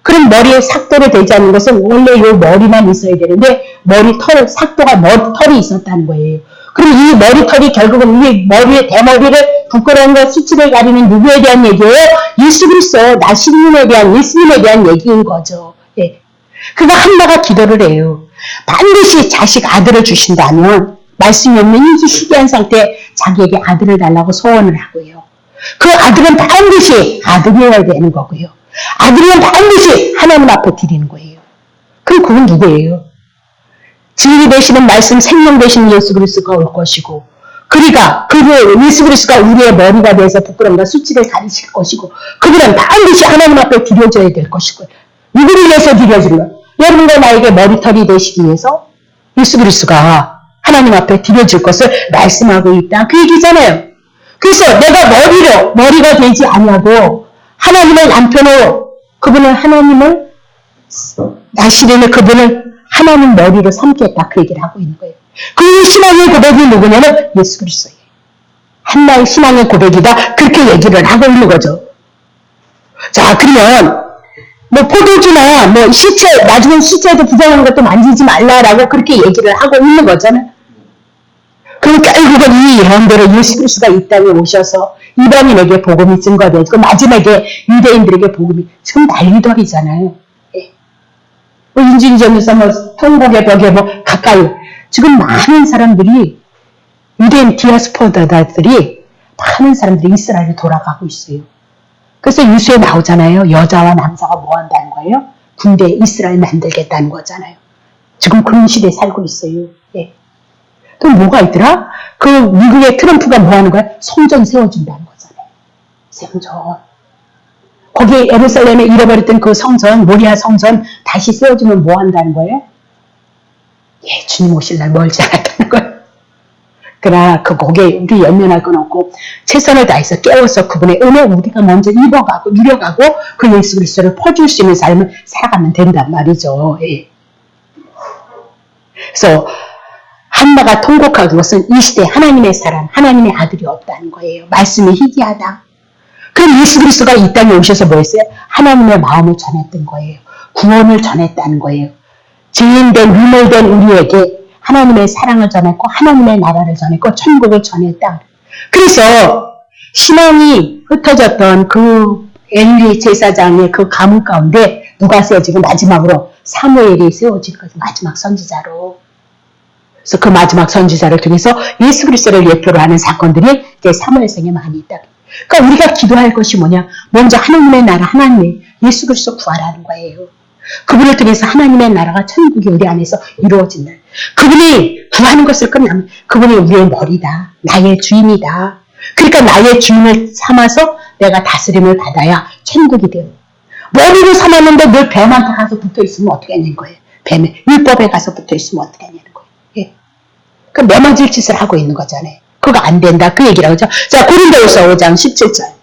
Speaker 1: 그럼 머리에 삭도를 대지 않는 것은 원래 이 머리만 있어야 되는데 삭도가 머리털이 있었다는 거예요. 그럼 이 머리털이 결국은 이 머리의 대머리를 부끄러운 것 수치를 가리는 누구에 대한 얘기예요? 예수 그리스도 나시린에 대한 예수님에 대한 얘기인 거죠. 예. 그가 한나가 기도를 해요. 반드시 자식 아들을 주신다면 말씀이 없는 이 희귀한 상태에 자기에게 아들을 달라고 소원을 하고요. 그 아들은 반드시 아들이어야 되는 거고요. 아들은 반드시 하나님 앞에 드리는 거예요. 그럼 그건 누구예요? 진리 되시는 말씀, 생명 되시는 예수 그리스도가 올 것이고, 그러니까 예수 그리스도가 우리의 머리가 돼서 부끄러움과 수치를 가리실 것이고, 그분은 반드시 하나님 앞에 드려져야 될 것이고, 누구를 위해서 드려지는 거예요? 여러분과 나에게 머리털이 되시기 위해서 예수 그리스도가 하나님 앞에 드려질 것을 말씀하고 있다. 그 얘기잖아요. 그래서 내가 머리가 되지 아니하고 하나님의 남편으로 그분은 하나님을 나시리는 그분을 하나님 머리로 삼겠다. 그 얘기를 하고 있는 거예요. 그 신앙의 고백이 누구냐면 예수 그리스도예요. 한나의 신앙의 고백이다. 그렇게 얘기를 하고 있는 거죠. 자, 그러면 포도주나 시체, 나중에 시체에도 부정하는 것도 만지지 말라라고 그렇게 얘기를 하고 있는 거잖아요. 그럼 결국은 이 예언대로 예수 그리스도가 이 땅에 오셔서 이방인에게 복음이 증거되고 마지막에 유대인들에게 복음이 지금 난리돌이잖아요. 예. 인진점에서 통곡의 벽에 가까이 지금 많은 사람들이 유대인 디아스포라들이 많은 사람들이 이스라엘에 돌아가고 있어요. 그래서 뉴스에 나오잖아요. 여자와 남자가 뭐 한다는 거예요? 군대 이스라엘 만들겠다는 거잖아요. 지금 그런 시대에 살고 있어요. 예. 또 뭐가 있더라? 그 미국의 트럼프가 뭐 하는 거야? 성전 세워준다는 거잖아요. 성전. 거기 예루살렘에 잃어버렸던 그 성전, 모리아 성전 다시 세워주면 뭐 한다는 거예요? 예, 주님 오실 날 멀지 않았다는 거예요. 그러나 거기에 우리 연연할 건 없고 최선을 다해서 깨워서 그분의 은혜 우리가 먼저 입어가고 누려가고 그 예수 그리스도를 퍼줄 수 있는 삶을 살아가면 된단 말이죠. 예. 그래서 한나가 통곡한 것은 이 시대에 하나님의 사람, 하나님의 아들이 없다는 거예요. 말씀이 희귀하다. 그럼 예수 그리스도가 이 땅에 오셔서 뭐 했어요? 하나님의 마음을 전했던 거예요. 구원을 전했다는 거예요. 죄인된 유물된 우리에게 하나님의 사랑을 전했고 하나님의 나라를 전했고 천국을 전했다. 그래서 신앙이 흩어졌던 그 엘리 제사장의 그 가문 가운데 누가 세워지고 마지막으로 사무엘이 세워질 것이 마지막 선지자로. 그래서 그 마지막 선지자를 통해서 예수 그리스도를 예표로 하는 사건들이 이제 사무엘상에 많이 있다. 그러니까 우리가 기도할 것이 뭐냐? 먼저 하나님의 나라, 하나님의 예수 그리스도 구하라는 거예요. 그분을 통해서 하나님의 나라가 천국이 우리 안에서 이루어진다. 그분이 구하는 것을 끝나면 그분이 우리의 머리다. 나의 주인이다. 그러니까 나의 주인을 삼아서 내가 다스림을 받아야 천국이 돼요. 머리를 삼았는데 늘 뱀한테 가서 붙어있으면 어떻게 하냐는 거예요. 뱀에 율법에 가서 붙어있으면 어떻게 하냐는 거예요. 예. 그 매맞을 짓을 하고 있는 거잖아요. 그거 안 된다. 그 얘기라고 하죠. 자, 고린도후서 5장 17절.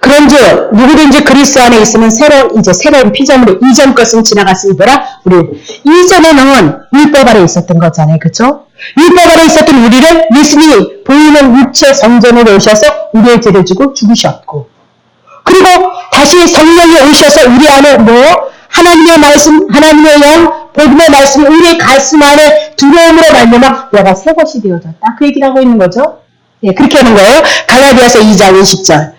Speaker 1: 그런즉 누구든지 그리스도 안에 있으면 새로운 피조물이 이전 것은 지나갔으니더라. 우리 이전에는 율법 아래 있었던 거잖아요. 그렇죠? 율법 아래 있었던 우리를 예수님이 보이는 육체 성전으로 오셔서 우리의 죄를 지고 죽으셨고, 그리고 다시 성령이 오셔서 우리 안에 하나님의 말씀, 하나님의 영, 복음의 말씀이 우리의 가슴 안에 들어옴으로 말미암아 내가 새 것이 되어졌다. 그 얘기를 하고 있는 거죠. 예, 그렇게 하는 거예요. 갈라디아서 2장 20절.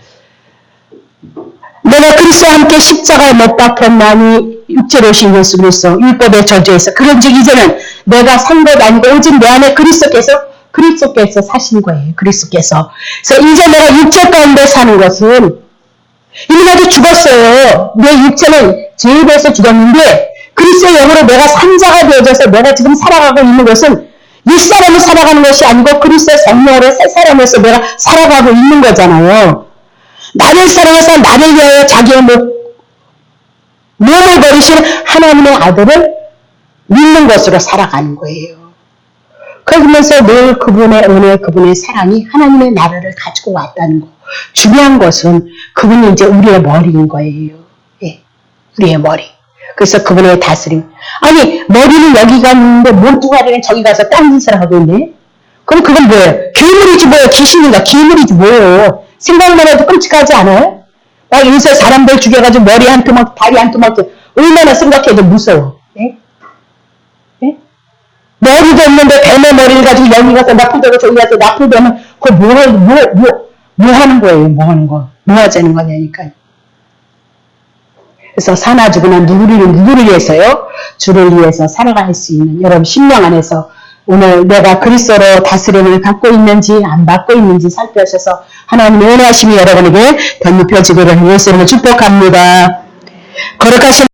Speaker 1: 내가 그리스도와 함께 십자가에 못 박혔나니 육체로 오신 예수 그리스도 율법의 저주에서 그런즉 이제는 내가 산 것 아니고 오직 내 안에 그리스도께서 사신 거예요. 그리스도께서. 그래서 이제 내가 육체 가운데 사는 것은 이미 나도 죽었어요. 내 육체는 죄에 대해서 죽었는데 그리스도의 영으로 내가 산자가 되어져서 내가 지금 살아가고 있는 것은 옛사람을 살아가는 것이 아니고 그리스도의 성령으로 새 사람에서 내가 살아가고 있는 거잖아요. 나를 사랑해서 나를 위하여 자기의 몸을 버리신 하나님의 아들을 믿는 것으로 살아가는 거예요. 그러면서 늘 그분의 은혜, 그분의 사랑이 하나님의 나라를 가지고 왔다는 거. 중요한 것은 그분이 이제 우리의 머리인 거예요. 예, 우리의 머리. 그래서 그분의 다스림. 아니, 머리는 여기가 있는데 몸뚱아리는 저기 가서 딴 짓을 하고 있네. 그럼 그건 뭐예요? 괴물이지 뭐예요? 귀신인가? 괴물이지 뭐예요? 생각만 해도 끔찍하지 않아요? 막 요새 사람들 죽여가지고 머리 한 토막, 다리 한 토막, 얼마나 생각해도 무서워. 네? 네? 머리도 없는데 뱀의 머리를 가지고 여기 가서 나풀되고 저기 가서 나풀되면 그거 뭐 하는 거예요? 뭐 하는 거? 뭐 하자는 거냐니까요. 그래서 사나 죽으나 누구를 위해서요? 주를 위해서 살아갈 수 있는 여러분 심령 안에서 오늘 내가 그리스도로 다스림을 받고 있는지 안 받고 있는지 살펴셔서 하나님의 은혜하심이 여러분에게 덧입혀지기를 예수님을 축복합니다. 거룩하신